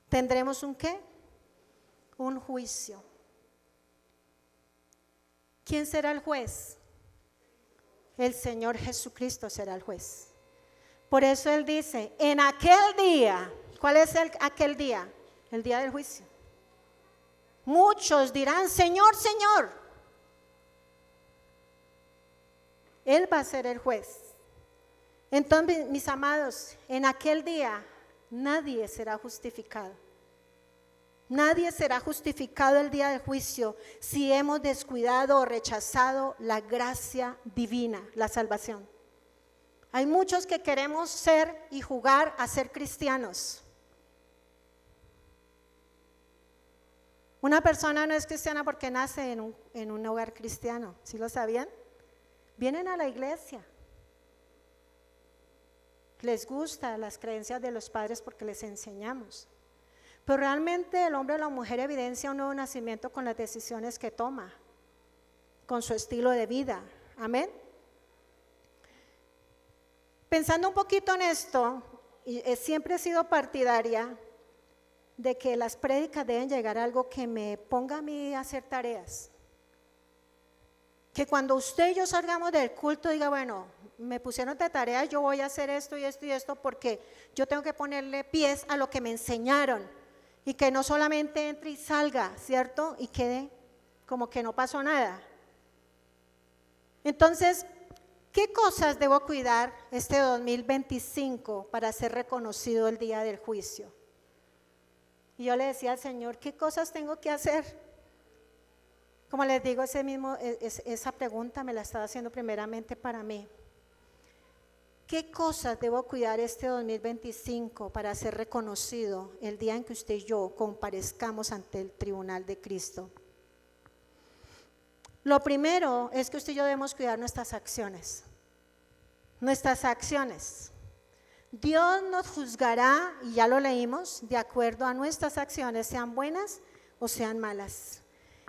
¿Tendremos un qué? Un juicio. ¿Quién será el juez? El Señor Jesucristo será el juez. Por eso Él dice, en aquel día, ¿cuál es aquel día? El día del juicio. Muchos dirán, Señor, Señor. Él va a ser el juez. Entonces, mis amados, en aquel día nadie será justificado. Nadie será justificado el día del juicio si hemos descuidado o rechazado la gracia divina, la salvación. Hay muchos que queremos ser y jugar a ser cristianos. Una persona no es cristiana porque nace en un hogar cristiano, ¿sí lo sabían? Vienen a la iglesia, les gusta las creencias de los padres porque les enseñamos, pero realmente el hombre o la mujer evidencia un nuevo nacimiento con las decisiones que toma, con su estilo de vida. Amén. Pensando un poquito en esto, siempre he sido partidaria de que las prédicas deben llegar a algo que me ponga a mí a hacer tareas. Que cuando usted y yo salgamos del culto diga, bueno, me pusieron de tarea, yo voy a hacer esto y esto y esto porque yo tengo que ponerle pies a lo que me enseñaron. Y que no solamente entre y salga, ¿cierto? Y quede como que no pasó nada. Entonces, ¿qué cosas debo cuidar este 2025 para ser reconocido el día del juicio? Y yo le decía al Señor, ¿qué cosas tengo que hacer? Como les digo, esa pregunta me la estaba haciendo primeramente para mí. ¿Qué cosas debo cuidar este 2025 para ser reconocido el día en que usted y yo comparezcamos ante el tribunal de Cristo? Lo primero es que usted y yo debemos cuidar nuestras acciones. Nuestras acciones. Dios nos juzgará, y ya lo leímos, de acuerdo a nuestras acciones, sean buenas o sean malas.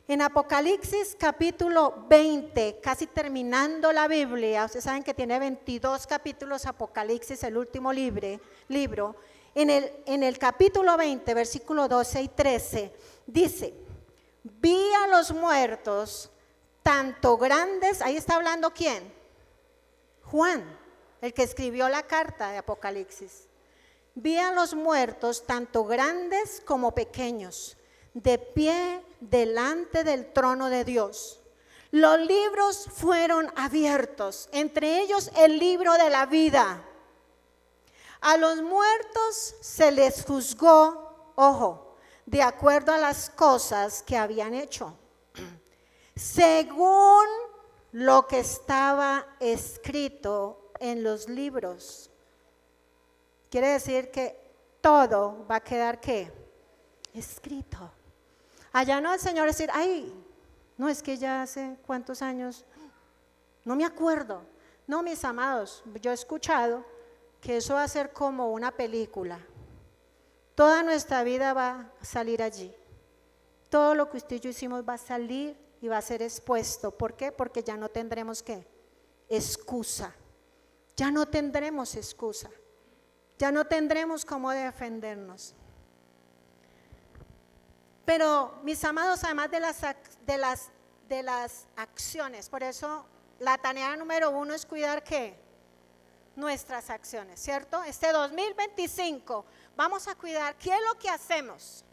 En Apocalipsis capítulo 20, casi terminando la Biblia, ustedes saben que tiene 22 capítulos Apocalipsis, el último libro. En el capítulo 20, versículo 12 y 13, dice, vi a los muertos, tanto grandes, ahí está hablando ¿quién? Juan, el que escribió la carta de Apocalipsis. Vi a los muertos, tanto grandes como pequeños, de pie delante del trono de Dios. Los libros fueron abiertos, entre ellos el libro de la vida. A los muertos se les juzgó, ojo, de acuerdo a las cosas que habían hecho, según lo que estaba escrito en los libros. Quiere decir que todo va a quedar ¿qué? Escrito. Allá no el Señor decir, ay, no es que ya hace cuántos años, no me acuerdo. No, mis amados, yo he escuchado que eso va a ser como una película. Toda nuestra vida va a salir allí. Todo lo que usted y yo hicimos va a salir y va a ser expuesto. ¿Por qué? Porque ya no tendremos ¿qué? Excusa. Ya no tendremos excusa. Ya no tendremos cómo defendernos. Pero, mis amados, además de las acciones, por eso la tarea número 1 es cuidar ¿qué? Nuestras acciones, ¿cierto? Este 2025 vamos a cuidar qué es lo que hacemos.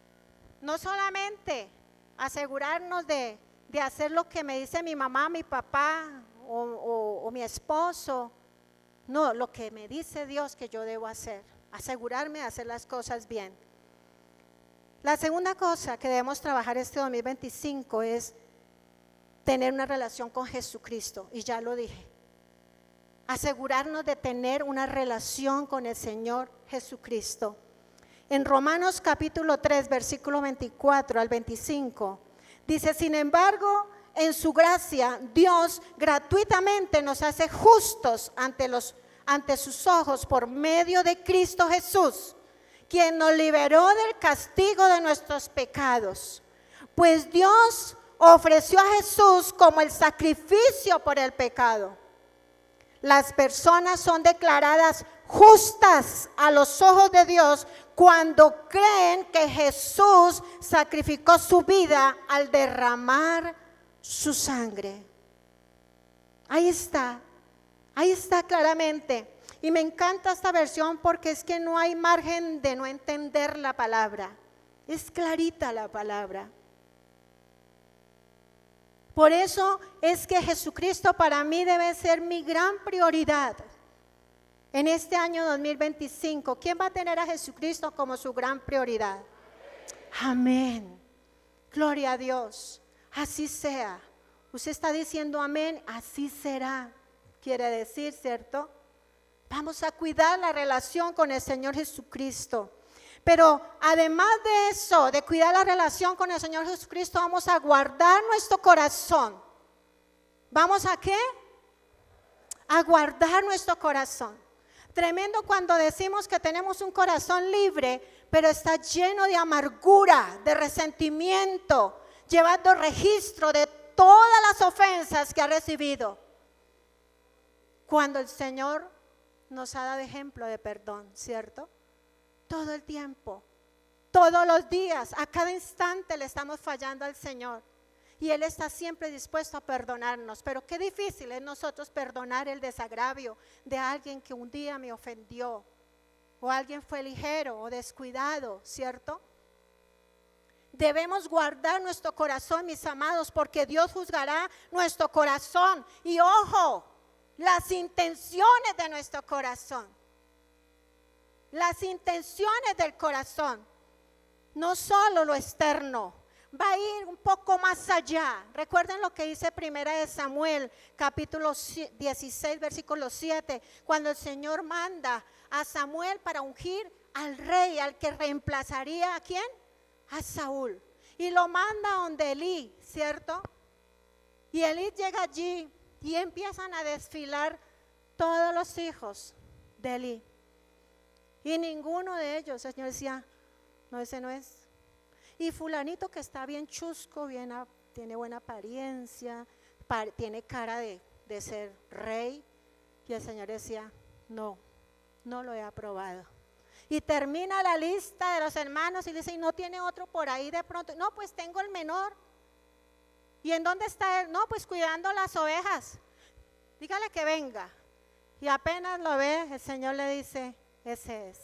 No solamente asegurarnos de hacer lo que me dice mi mamá, mi papá o mi esposo. No, lo que me dice Dios que yo debo hacer, asegurarme de hacer las cosas bien. La segunda cosa que debemos trabajar este 2025 es tener una relación con Jesucristo, y ya lo dije. Asegurarnos de tener una relación con el Señor Jesucristo. En Romanos capítulo 3, versículo 24 al 25, dice: sin embargo, en su gracia, Dios gratuitamente nos hace justos ante sus ojos por medio de Cristo Jesús, quien nos liberó del castigo de nuestros pecados. Pues Dios ofreció a Jesús como el sacrificio por el pecado. Las personas son declaradas justas a los ojos de Dios cuando creen que Jesús sacrificó su vida al derramar su sangre. Ahí está claramente. Y me encanta esta versión porque es que no hay margen de no entender la palabra. Es clarita la palabra. Por eso es que Jesucristo para mí debe ser mi gran prioridad en este año 2025. ¿Quién va a tener a Jesucristo como su gran prioridad? Amén. Gloria a Dios. Así sea. Usted está diciendo amén, así será. Quiere decir, ¿cierto? Vamos a cuidar la relación con el Señor Jesucristo. Pero además de eso, de cuidar la relación con el Señor Jesucristo, vamos a guardar nuestro corazón. ¿Vamos a qué? A guardar nuestro corazón. Tremendo cuando decimos que tenemos un corazón libre, pero está lleno de amargura, de resentimiento, llevando registro de todas las ofensas que ha recibido. Cuando el Señor nos ha dado ejemplo de perdón, ¿cierto? Todo el tiempo, todos los días, a cada instante le estamos fallando al Señor. Y Él está siempre dispuesto a perdonarnos. Pero qué difícil es nosotros perdonar el desagravio de alguien que un día me ofendió. O alguien fue ligero o descuidado, ¿cierto? Debemos guardar nuestro corazón, mis amados, porque Dios juzgará nuestro corazón. Y ojo, las intenciones de nuestro corazón. Las intenciones del corazón, no solo lo externo, va a ir un poco más allá. Recuerden lo que dice Primera de Samuel, capítulo 16, versículo 7, cuando el Señor manda a Samuel para ungir al rey, al que reemplazaría ¿a quién? A Saúl. Y lo manda donde Elí, ¿cierto? Y Elí llega allí y empiezan a desfilar todos los hijos de Elí. Y ninguno de ellos, el Señor decía, no, ese no es. Y fulanito que está bien chusco, tiene buena apariencia, tiene cara de ser rey. Y el Señor decía, no lo he aprobado. Y termina la lista de los hermanos y dice, ¿y no tiene otro por ahí de pronto? No, pues tengo el menor. ¿Y en dónde está él? No, pues cuidando las ovejas. Dígale que venga. Y apenas lo ve, el Señor le dice, ese es.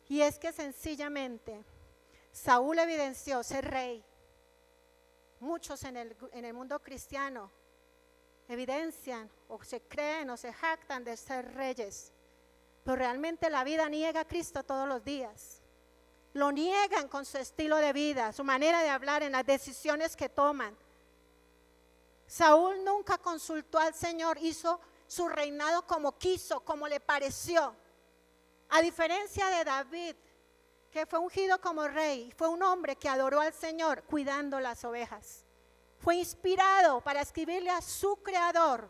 Y es que sencillamente Saúl evidenció ser rey. Muchos en el mundo cristiano evidencian o se creen o se jactan de ser reyes, pero realmente la vida niega a Cristo todos los días. Lo niegan con su estilo de vida, su manera de hablar, en las decisiones que toman. Saúl nunca consultó al Señor, hizo su reinado como quiso, como le pareció. A diferencia de David, que fue ungido como rey, fue un hombre que adoró al Señor cuidando las ovejas. Fue inspirado para escribirle a su creador.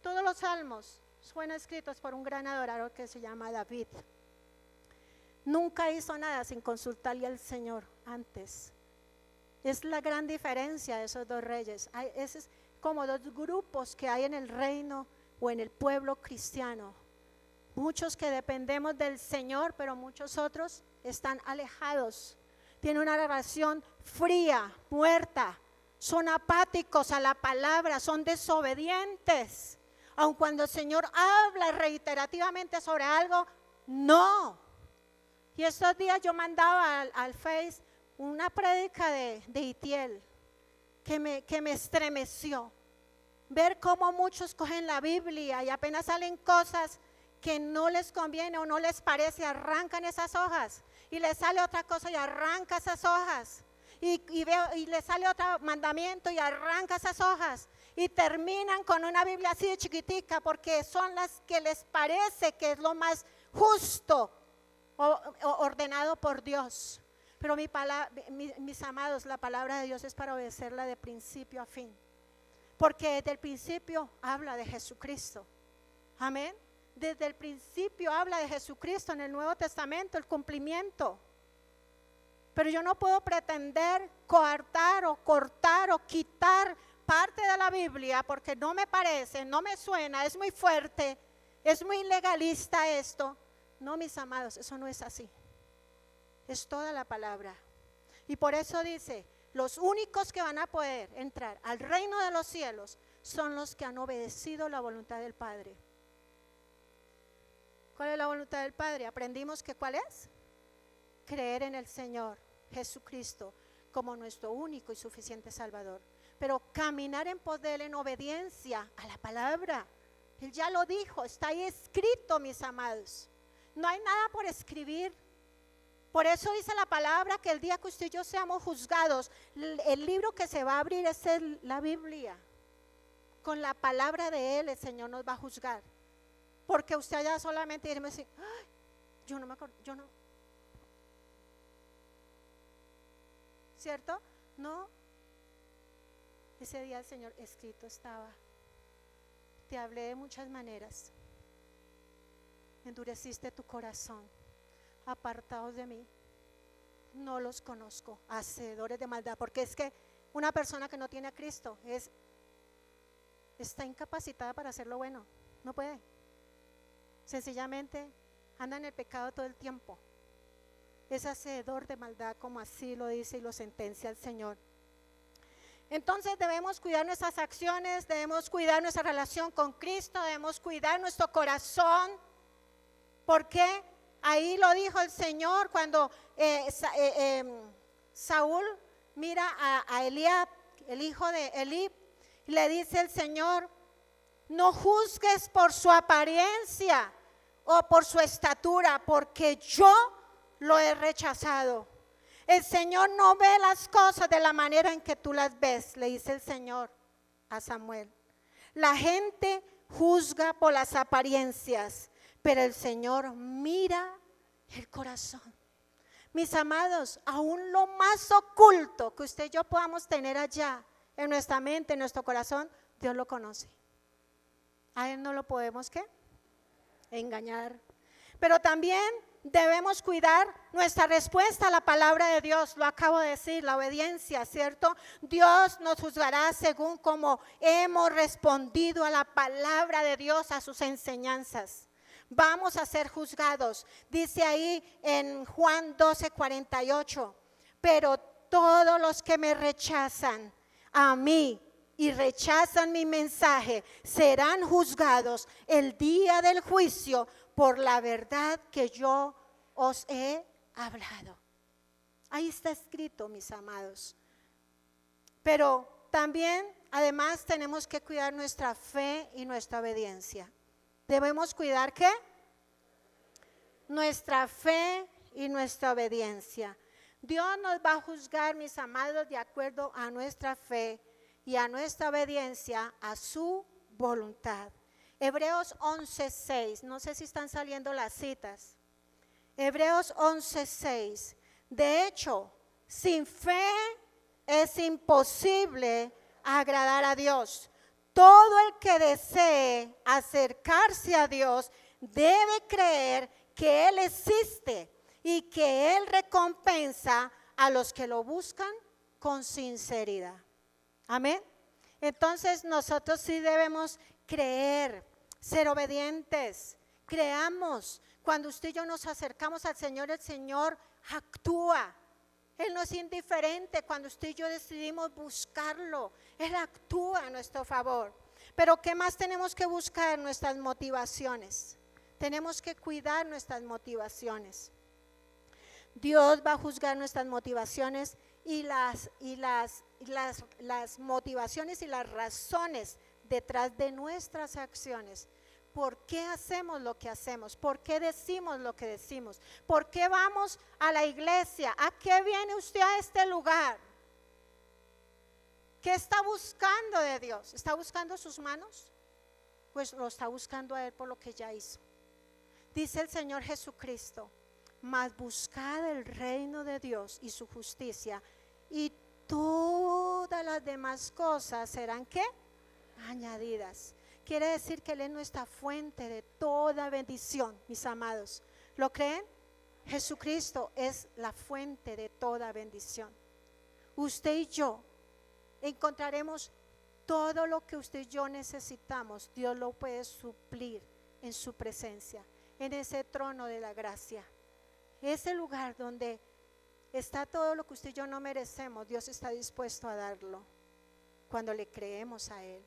Todos los salmos fueron escritos por un gran adorador que se llama David. Nunca hizo nada sin consultarle al Señor antes. Es la gran diferencia de esos dos reyes. Es como dos grupos que hay en el reino o en el pueblo cristiano. Muchos que dependemos del Señor, pero muchos otros están alejados. Tienen una relación fría, muerta. Son apáticos a la palabra, son desobedientes. Aun cuando el Señor habla reiterativamente sobre algo, no. Y estos días yo mandaba al Face una prédica de Itiel que me estremeció. ver cómo muchos cogen la Biblia y apenas salen cosas que no les conviene o no les parece, arrancan esas hojas y les sale otra cosa y arranca esas hojas y les sale otro mandamiento y arranca esas hojas y terminan con una Biblia así de chiquitica porque son las que les parece que es lo más justo o ordenado por Dios. Pero mis amados, la palabra de Dios es para obedecerla de principio a fin, porque desde el principio habla de Jesucristo. Amén. Desde el principio habla de Jesucristo en el Nuevo Testamento, el cumplimiento. Pero yo no puedo pretender coartar o cortar o quitar parte de la Biblia porque no me parece, no me suena, es muy fuerte, es muy legalista esto. No, mis amados, eso no es así. Es toda la palabra. Y por eso dice, los únicos que van a poder entrar al reino de los cielos son los que han obedecido la voluntad del Padre. ¿Cuál es la voluntad del Padre? Aprendimos que ¿cuál es? Creer en el Señor Jesucristo como nuestro único y suficiente Salvador. Pero caminar en pos de Él en obediencia a la palabra. Él ya lo dijo, está ahí escrito, mis amados. No hay nada por escribir. Por eso dice la palabra que el día que usted y yo seamos juzgados, el libro que se va a abrir es la Biblia. Con la palabra de Él el Señor nos va a juzgar. Porque usted allá solamente dirá así, ay, yo no me acuerdo, yo no. ¿Cierto? No. Ese día el Señor escrito estaba. Te hablé de muchas maneras. Endureciste tu corazón. Apartados de mí, no los conozco, hacedores de maldad. Porque es que una persona que no tiene a Cristo está incapacitada para hacer lo bueno, no puede. Sencillamente anda en el pecado todo el tiempo. Es hacedor de maldad, como así lo dice y lo sentencia el Señor. Entonces debemos cuidar nuestras acciones, debemos cuidar nuestra relación con Cristo, debemos cuidar nuestro corazón. ¿Por qué? Ahí lo dijo el Señor cuando Saúl mira a Eliab, el hijo de Elí, y le dice el Señor, no juzgues por su apariencia o por su estatura, porque yo lo he rechazado. El Señor no ve las cosas de la manera en que tú las ves, le dice el Señor a Samuel. La gente juzga por las apariencias, pero el Señor mira el corazón. Mis amados, aún lo más oculto que usted y yo podamos tener allá en nuestra mente, en nuestro corazón, Dios lo conoce. A Él no lo podemos, ¿qué? Engañar. Pero también debemos cuidar nuestra respuesta a la palabra de Dios. Lo acabo de decir, la obediencia, ¿cierto? Dios nos juzgará según como hemos respondido a la palabra de Dios, a sus enseñanzas. Vamos a ser juzgados. Dice ahí en Juan 12:48, pero todos los que me rechazan a mí y rechazan mi mensaje serán juzgados el día del juicio por la verdad que yo os he hablado. Ahí está escrito, mis amados. Pero también, además, tenemos que cuidar nuestra fe y nuestra obediencia. Debemos cuidar ¿qué? Nuestra fe y nuestra obediencia. Dios nos va a juzgar, mis amados, de acuerdo a nuestra fe y a nuestra obediencia a su voluntad. Hebreos 11:6, no sé si están saliendo las citas. Hebreos 11:6, de hecho, sin fe es imposible agradar a Dios. Todo el que desee acercarse a Dios debe creer que Él existe y que Él recompensa a los que lo buscan con sinceridad. Amén. Entonces nosotros sí debemos creer, ser obedientes. Creamos. Cuando usted y yo nos acercamos al Señor, el Señor actúa. Él no es indiferente cuando usted y yo decidimos buscarlo. Él actúa a nuestro favor. Pero ¿qué más tenemos que buscar? Nuestras motivaciones. Tenemos que cuidar nuestras motivaciones. Dios va a juzgar nuestras motivaciones y las motivaciones y las razones detrás de nuestras acciones. ¿Por qué hacemos lo que hacemos? ¿Por qué decimos lo que decimos? ¿Por qué vamos a la iglesia? ¿A qué viene usted a este lugar? ¿Qué está buscando de Dios? ¿Está buscando sus manos? Pues lo está buscando a Él por lo que ya hizo. Dice el Señor Jesucristo: mas buscad el reino de Dios y su justicia, y todas las demás cosas serán ¿qué? Añadidas. Quiere decir que Él es nuestra fuente de toda bendición, mis amados. ¿Lo creen? Jesucristo es la fuente de toda bendición. Usted y yo encontraremos todo lo que usted y yo necesitamos. Dios lo puede suplir en su presencia, en ese trono de la gracia. Ese lugar donde está todo lo que usted y yo no merecemos, Dios está dispuesto a darlo cuando le creemos a Él.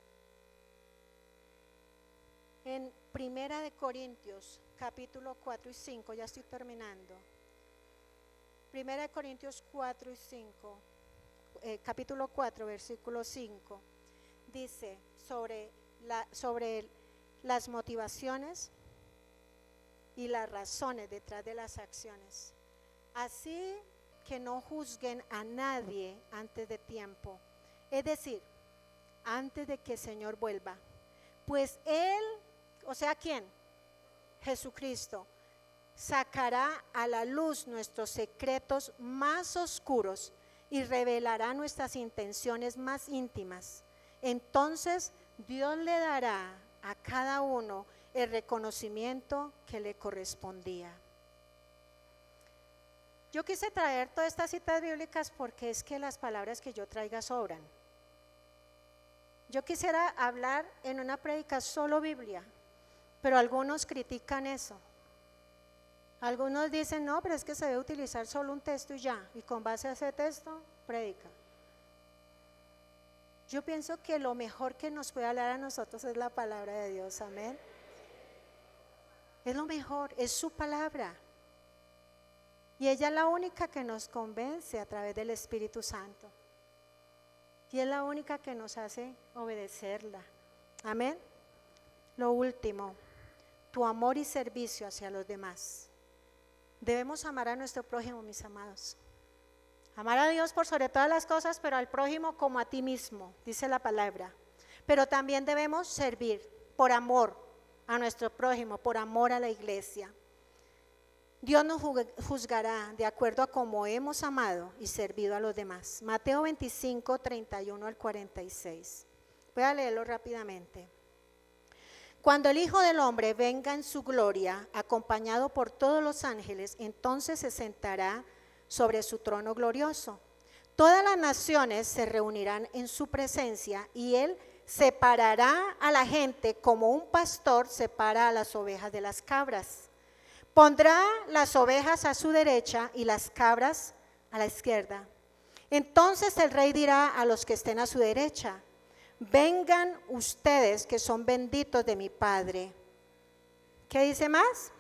En Primera de Corintios, capítulo 4 y 5, ya estoy terminando. Primera de Corintios 4 y 5, capítulo 4, versículo 5, dice sobre las motivaciones y las razones detrás de las acciones. Así que no juzguen a nadie antes de tiempo, es decir, antes de que el Señor vuelva, pues Él, o sea, ¿quién? Jesucristo, sacará a la luz nuestros secretos más oscuros y revelará nuestras intenciones más íntimas. Entonces Dios le dará a cada uno el reconocimiento que le correspondía. Yo quise traer todas estas citas bíblicas porque es que las palabras que yo traiga sobran. Yo quisiera hablar en una prédica solo Biblia, pero algunos critican eso. Algunos dicen, no, pero es que se debe utilizar solo un texto y ya, y con base a ese texto, prédica. Yo pienso que lo mejor que nos puede hablar a nosotros es la palabra de Dios, amén. Es lo mejor, es su palabra. Y ella es la única que nos convence a través del Espíritu Santo. Y es la única que nos hace obedecerla. Amén. Lo último, tu amor y servicio hacia los demás. Debemos amar a nuestro prójimo, mis amados. Amar a Dios por sobre todas las cosas, pero al prójimo como a ti mismo, dice la palabra. Pero también debemos servir por amor a nuestro prójimo, por amor a la iglesia. Dios nos juzgará de acuerdo a cómo hemos amado y servido a los demás. Mateo 25, 31 al 46. Voy a leerlo rápidamente. Cuando el Hijo del Hombre venga en su gloria, acompañado por todos los ángeles, entonces se sentará sobre su trono glorioso. Todas las naciones se reunirán en su presencia y Él separará a la gente como un pastor separa a las ovejas de las cabras. Pondrá las ovejas a su derecha y las cabras a la izquierda. Entonces el rey dirá a los que estén a su derecha: vengan ustedes que son benditos de mi Padre. ¿Qué dice más?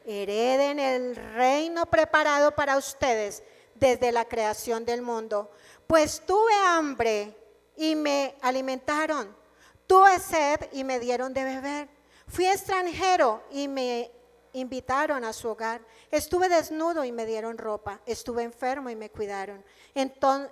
Hereden el reino preparado para ustedes desde la creación del mundo. Pues tuve hambre y me alimentaron, tuve sed y me dieron de beber, fui extranjero y me invitaron a su hogar, estuve desnudo y me dieron ropa, estuve enfermo y me cuidaron,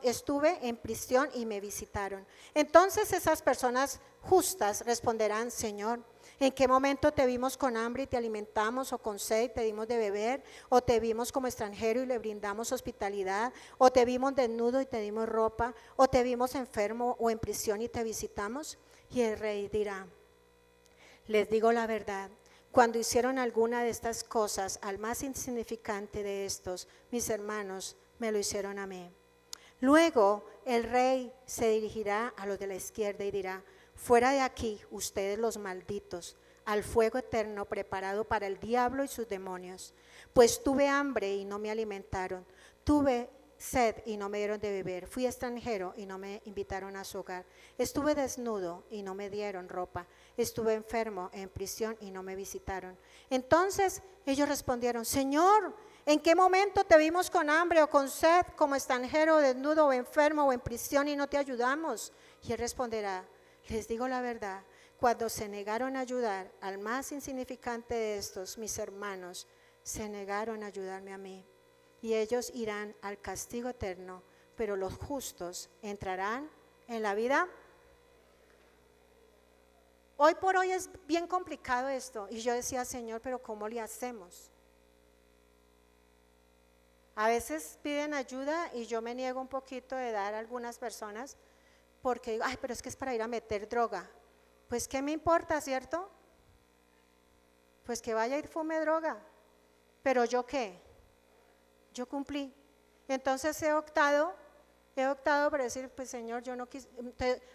estuve en prisión y me visitaron. Entonces esas personas justas responderán: Señor, ¿en qué momento te vimos con hambre y te alimentamos, o con sed y te dimos de beber, o te vimos como extranjero y le brindamos hospitalidad, o te vimos desnudo y te dimos ropa, o te vimos enfermo o en prisión y te visitamos? Y el rey dirá: les digo la verdad, cuando hicieron alguna de estas cosas al más insignificante de estos, mis hermanos, me lo hicieron a mí. Luego el rey se dirigirá a los de la izquierda y dirá: fuera de aquí, ustedes los malditos, al fuego eterno preparado para el diablo y sus demonios. Pues tuve hambre y no me alimentaron, tuve sed y no me dieron de beber, fui extranjero y no me invitaron a su hogar, estuve desnudo y no me dieron ropa, estuve enfermo en prisión y no me visitaron. Entonces ellos respondieron: Señor, ¿en qué momento te vimos con hambre o con sed, como extranjero, desnudo o enfermo o en prisión y no te ayudamos? Y él responderá: Les digo la verdad, cuando se negaron a ayudar al más insignificante de estos, mis hermanos, se negaron a ayudarme a mí. Y ellos irán al castigo eterno, pero los justos entrarán en la vida. Hoy por hoy es bien complicado esto. Y yo decía, Señor, pero ¿cómo le hacemos? A veces piden ayuda y yo me niego un poquito de dar a algunas personas porque digo, ay, pero es que es para ir a meter droga. Pues ¿qué me importa, cierto? Pues que vaya y fume droga. Pero ¿yo qué? Yo cumplí. Entonces he optado por decir, pues Señor, yo no quise.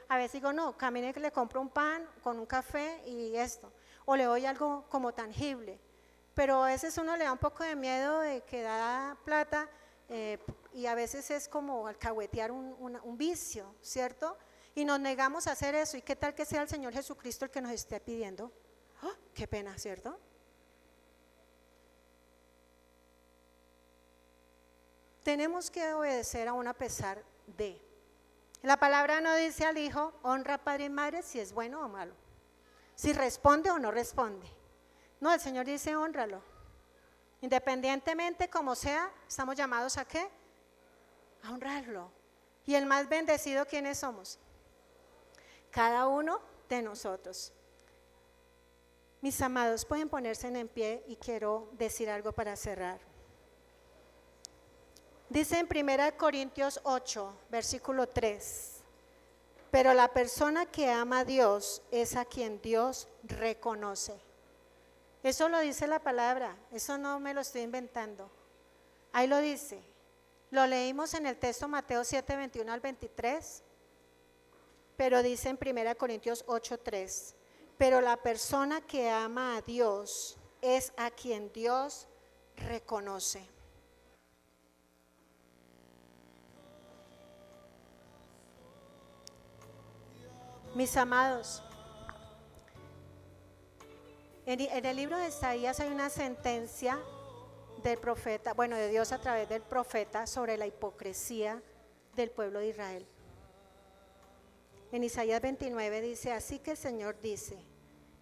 A veces digo, no, camine que le compro un pan con un café y esto. O le doy algo como tangible. Pero a veces uno le da un poco de miedo de que da plata y a veces es como alcahuetear un vicio, ¿cierto? Y nos negamos a hacer eso. ¿Y qué tal que sea el Señor Jesucristo el que nos esté pidiendo? ¡Oh, qué pena, ¿cierto? Tenemos que obedecer aún a pesar de. La palabra no dice al hijo, honra a padre y madre si es bueno o malo, si responde o no responde. No, el Señor dice hónralo. Independientemente como sea, estamos llamados ¿a qué? A honrarlo. Y el más bendecido, ¿quiénes somos? Cada uno de nosotros. Mis amados, pueden ponerse en pie y quiero decir algo para cerrar. Dice en 1 Corintios 8, versículo 3, pero la persona que ama a Dios es a quien Dios reconoce. Eso lo dice la palabra, eso no me lo estoy inventando. Ahí lo dice. Lo leímos en el texto Mateo 7, 21 al 23, pero dice en 1 Corintios 8, 3, pero la persona que ama a Dios es a quien Dios reconoce. Mis amados, en el libro de Isaías hay una sentencia del profeta, bueno, de Dios a través del profeta sobre la hipocresía del pueblo de Israel. En Isaías 29 dice, así que el Señor dice,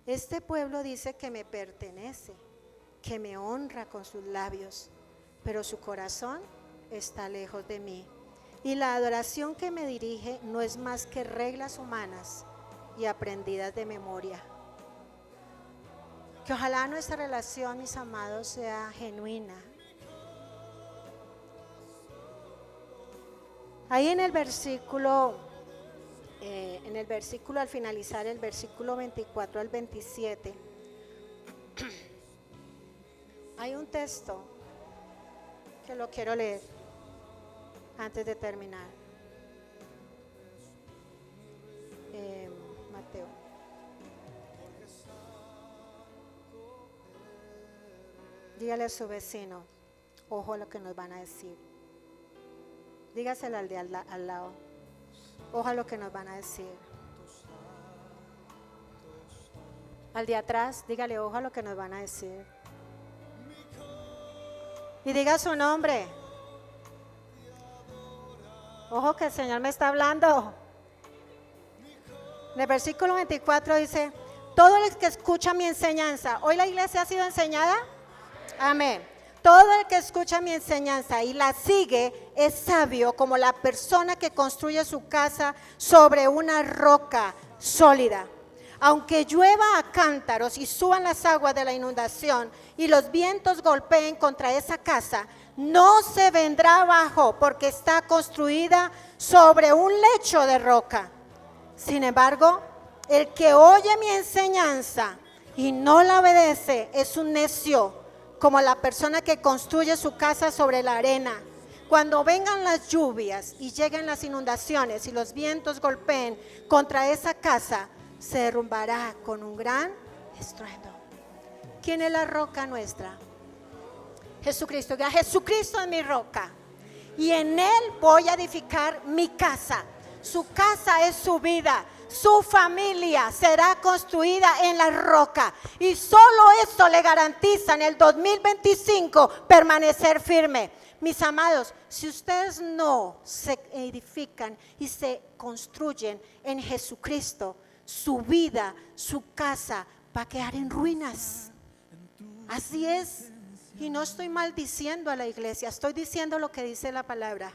este pueblo dice que me pertenece, que me honra con sus labios, pero su corazón está lejos de mí. Y la adoración que me dirige no es más que reglas humanas y aprendidas de memoria. Que ojalá nuestra relación, mis amados, sea genuina. Ahí en el versículo al finalizar el versículo 24 al 27, hay un texto que lo quiero leer antes de terminar. Mateo. Dígale a su vecino, ojo a lo que nos van a decir. Dígaselo al de al lado, ojo a lo que nos van a decir. Al de atrás, dígale, ojo a lo que nos van a decir. Y diga su nombre. Ojo que el Señor me está hablando. En el versículo 24 dice, todo el que escucha mi enseñanza, ¿hoy la iglesia ha sido enseñada? Amén. Todo el que escucha mi enseñanza y la sigue es sabio como la persona que construye su casa sobre una roca sólida. Aunque llueva a cántaros y suban las aguas de la inundación y los vientos golpeen contra esa casa, no se vendrá abajo porque está construida sobre un lecho de roca. Sin embargo, el que oye mi enseñanza y no la obedece es un necio, como la persona que construye su casa sobre la arena. Cuando vengan las lluvias y lleguen las inundaciones y los vientos golpeen contra esa casa, se derrumbará con un gran estruendo. ¿Quién es la roca nuestra? Jesucristo. Jesucristo es mi roca y en Él voy a edificar mi casa. Su casa es su vida. Su familia será construida en la roca y solo esto le garantiza en el 2025 permanecer firme. Mis amados, si ustedes no se edifican y se construyen en Jesucristo, su vida, su casa va a quedar en ruinas. Así es. Y no estoy maldiciendo a la iglesia, estoy diciendo lo que dice la palabra.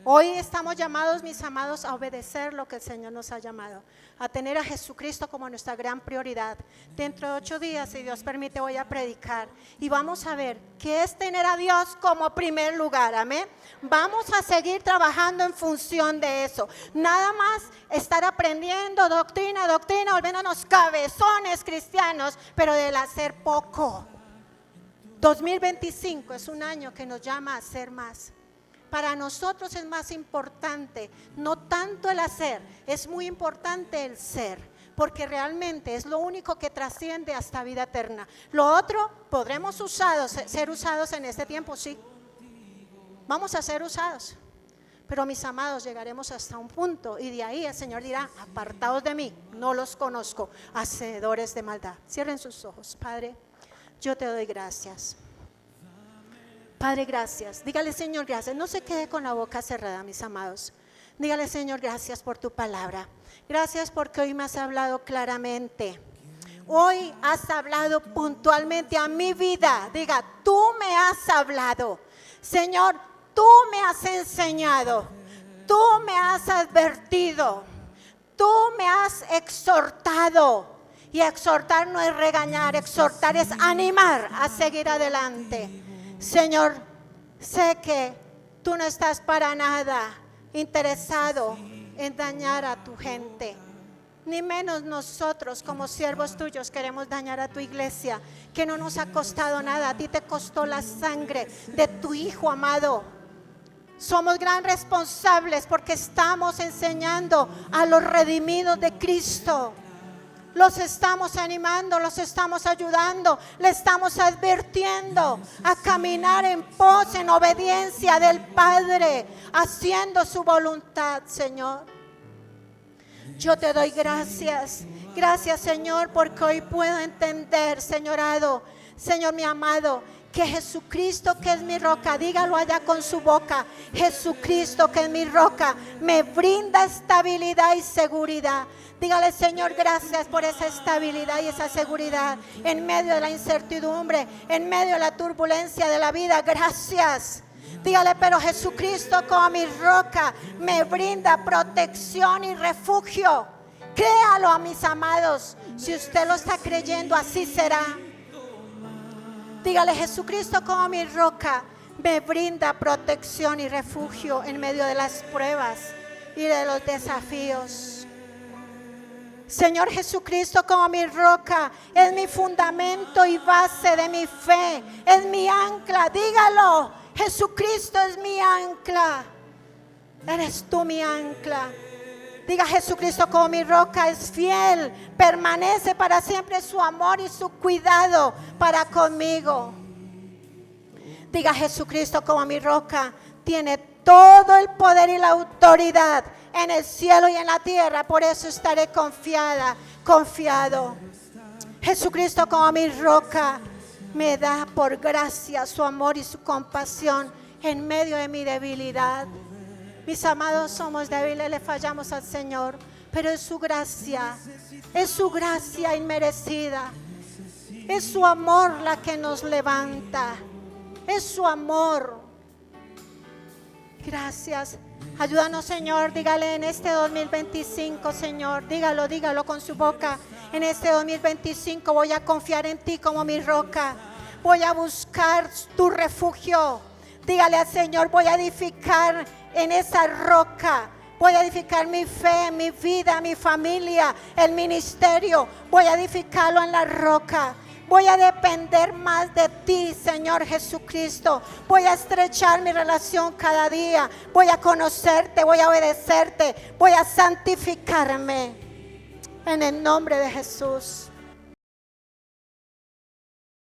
Hoy estamos llamados, mis amados, a obedecer lo que el Señor nos ha llamado, a tener a Jesucristo como nuestra gran prioridad. Dentro de 8 días, si Dios permite, voy a predicar y vamos a ver qué es tener a Dios como primer lugar, amén. Vamos a seguir trabajando en función de eso, nada más estar aprendiendo doctrina, volviéndonos cabezones cristianos, pero del hacer poco. 2025 es un año que nos llama a hacer más. Para nosotros es más importante, no tanto el hacer, es muy importante el ser, porque realmente es lo único que trasciende hasta vida eterna. Lo otro, podremos ser usados en este tiempo, sí, vamos a ser usados, pero mis amados, llegaremos hasta un punto y de ahí el Señor dirá: apartados de mí, no los conozco, hacedores de maldad. Cierren sus ojos. Padre, yo te doy gracias. Padre, gracias. Dígale: Señor, gracias. No se quede con la boca cerrada, mis amados. Dígale: Señor, gracias por tu palabra. Gracias porque hoy me has hablado claramente. Hoy has hablado puntualmente a mi vida. Diga: tú me has hablado. Señor, tú me has enseñado. Tú me has advertido. Tú me has exhortado. Y exhortar no es regañar, exhortar es animar a seguir adelante. Señor, sé que tú no estás para nada interesado en dañar a tu gente, ni menos nosotros como siervos tuyos queremos dañar a tu iglesia, que no nos ha costado nada. A ti te costó la sangre de tu Hijo amado. Somos gran responsables porque estamos enseñando a los redimidos de Cristo. Los estamos animando, los estamos ayudando, le estamos advirtiendo a caminar en pos, en obediencia del Padre, haciendo su voluntad, Señor. Yo te doy gracias. Gracias, Señor, porque hoy puedo entender, Señorado, Señor mi amado, que Jesucristo, que es mi roca, dígalo allá con su boca: Jesucristo, que es mi roca, me brinda estabilidad y seguridad. Dígale: Señor, gracias por esa estabilidad y esa seguridad en medio de la incertidumbre, en medio de la turbulencia de la vida. Gracias. Dígale: pero Jesucristo como mi roca me brinda protección y refugio. Créalo, a mis amados. Si usted lo está creyendo, así será. Dígale: Jesucristo como mi roca me brinda protección y refugio en medio de las pruebas y de los desafíos. Señor, Jesucristo como mi roca es mi fundamento y base de mi fe, es mi ancla. Dígalo: Jesucristo es mi ancla. Eres tú mi ancla. Diga: Jesucristo como mi roca es fiel, permanece para siempre su amor y su cuidado para conmigo. Diga: Jesucristo como mi roca tiene todo el poder y la autoridad en el cielo y en la tierra, por eso estaré confiado. Jesucristo como mi roca me da por gracia su amor y su compasión en medio de mi debilidad. Mis amados, somos débiles, le fallamos al Señor, pero es su gracia inmerecida. Es su amor la que nos levanta, es su amor. Gracias. Ayúdanos, Señor. Dígale: en este 2025, Señor, dígalo con su boca: en este 2025 voy a confiar en ti como mi roca, voy a buscar tu refugio. Dígale al Señor: voy a edificar en esa roca, voy a edificar mi fe, mi vida, mi familia, el ministerio, voy a edificarlo en la roca. Voy a depender más de ti, Señor Jesucristo. Voy a estrechar mi relación cada día. Voy a conocerte, voy a obedecerte, voy a santificarme. En el nombre de Jesús.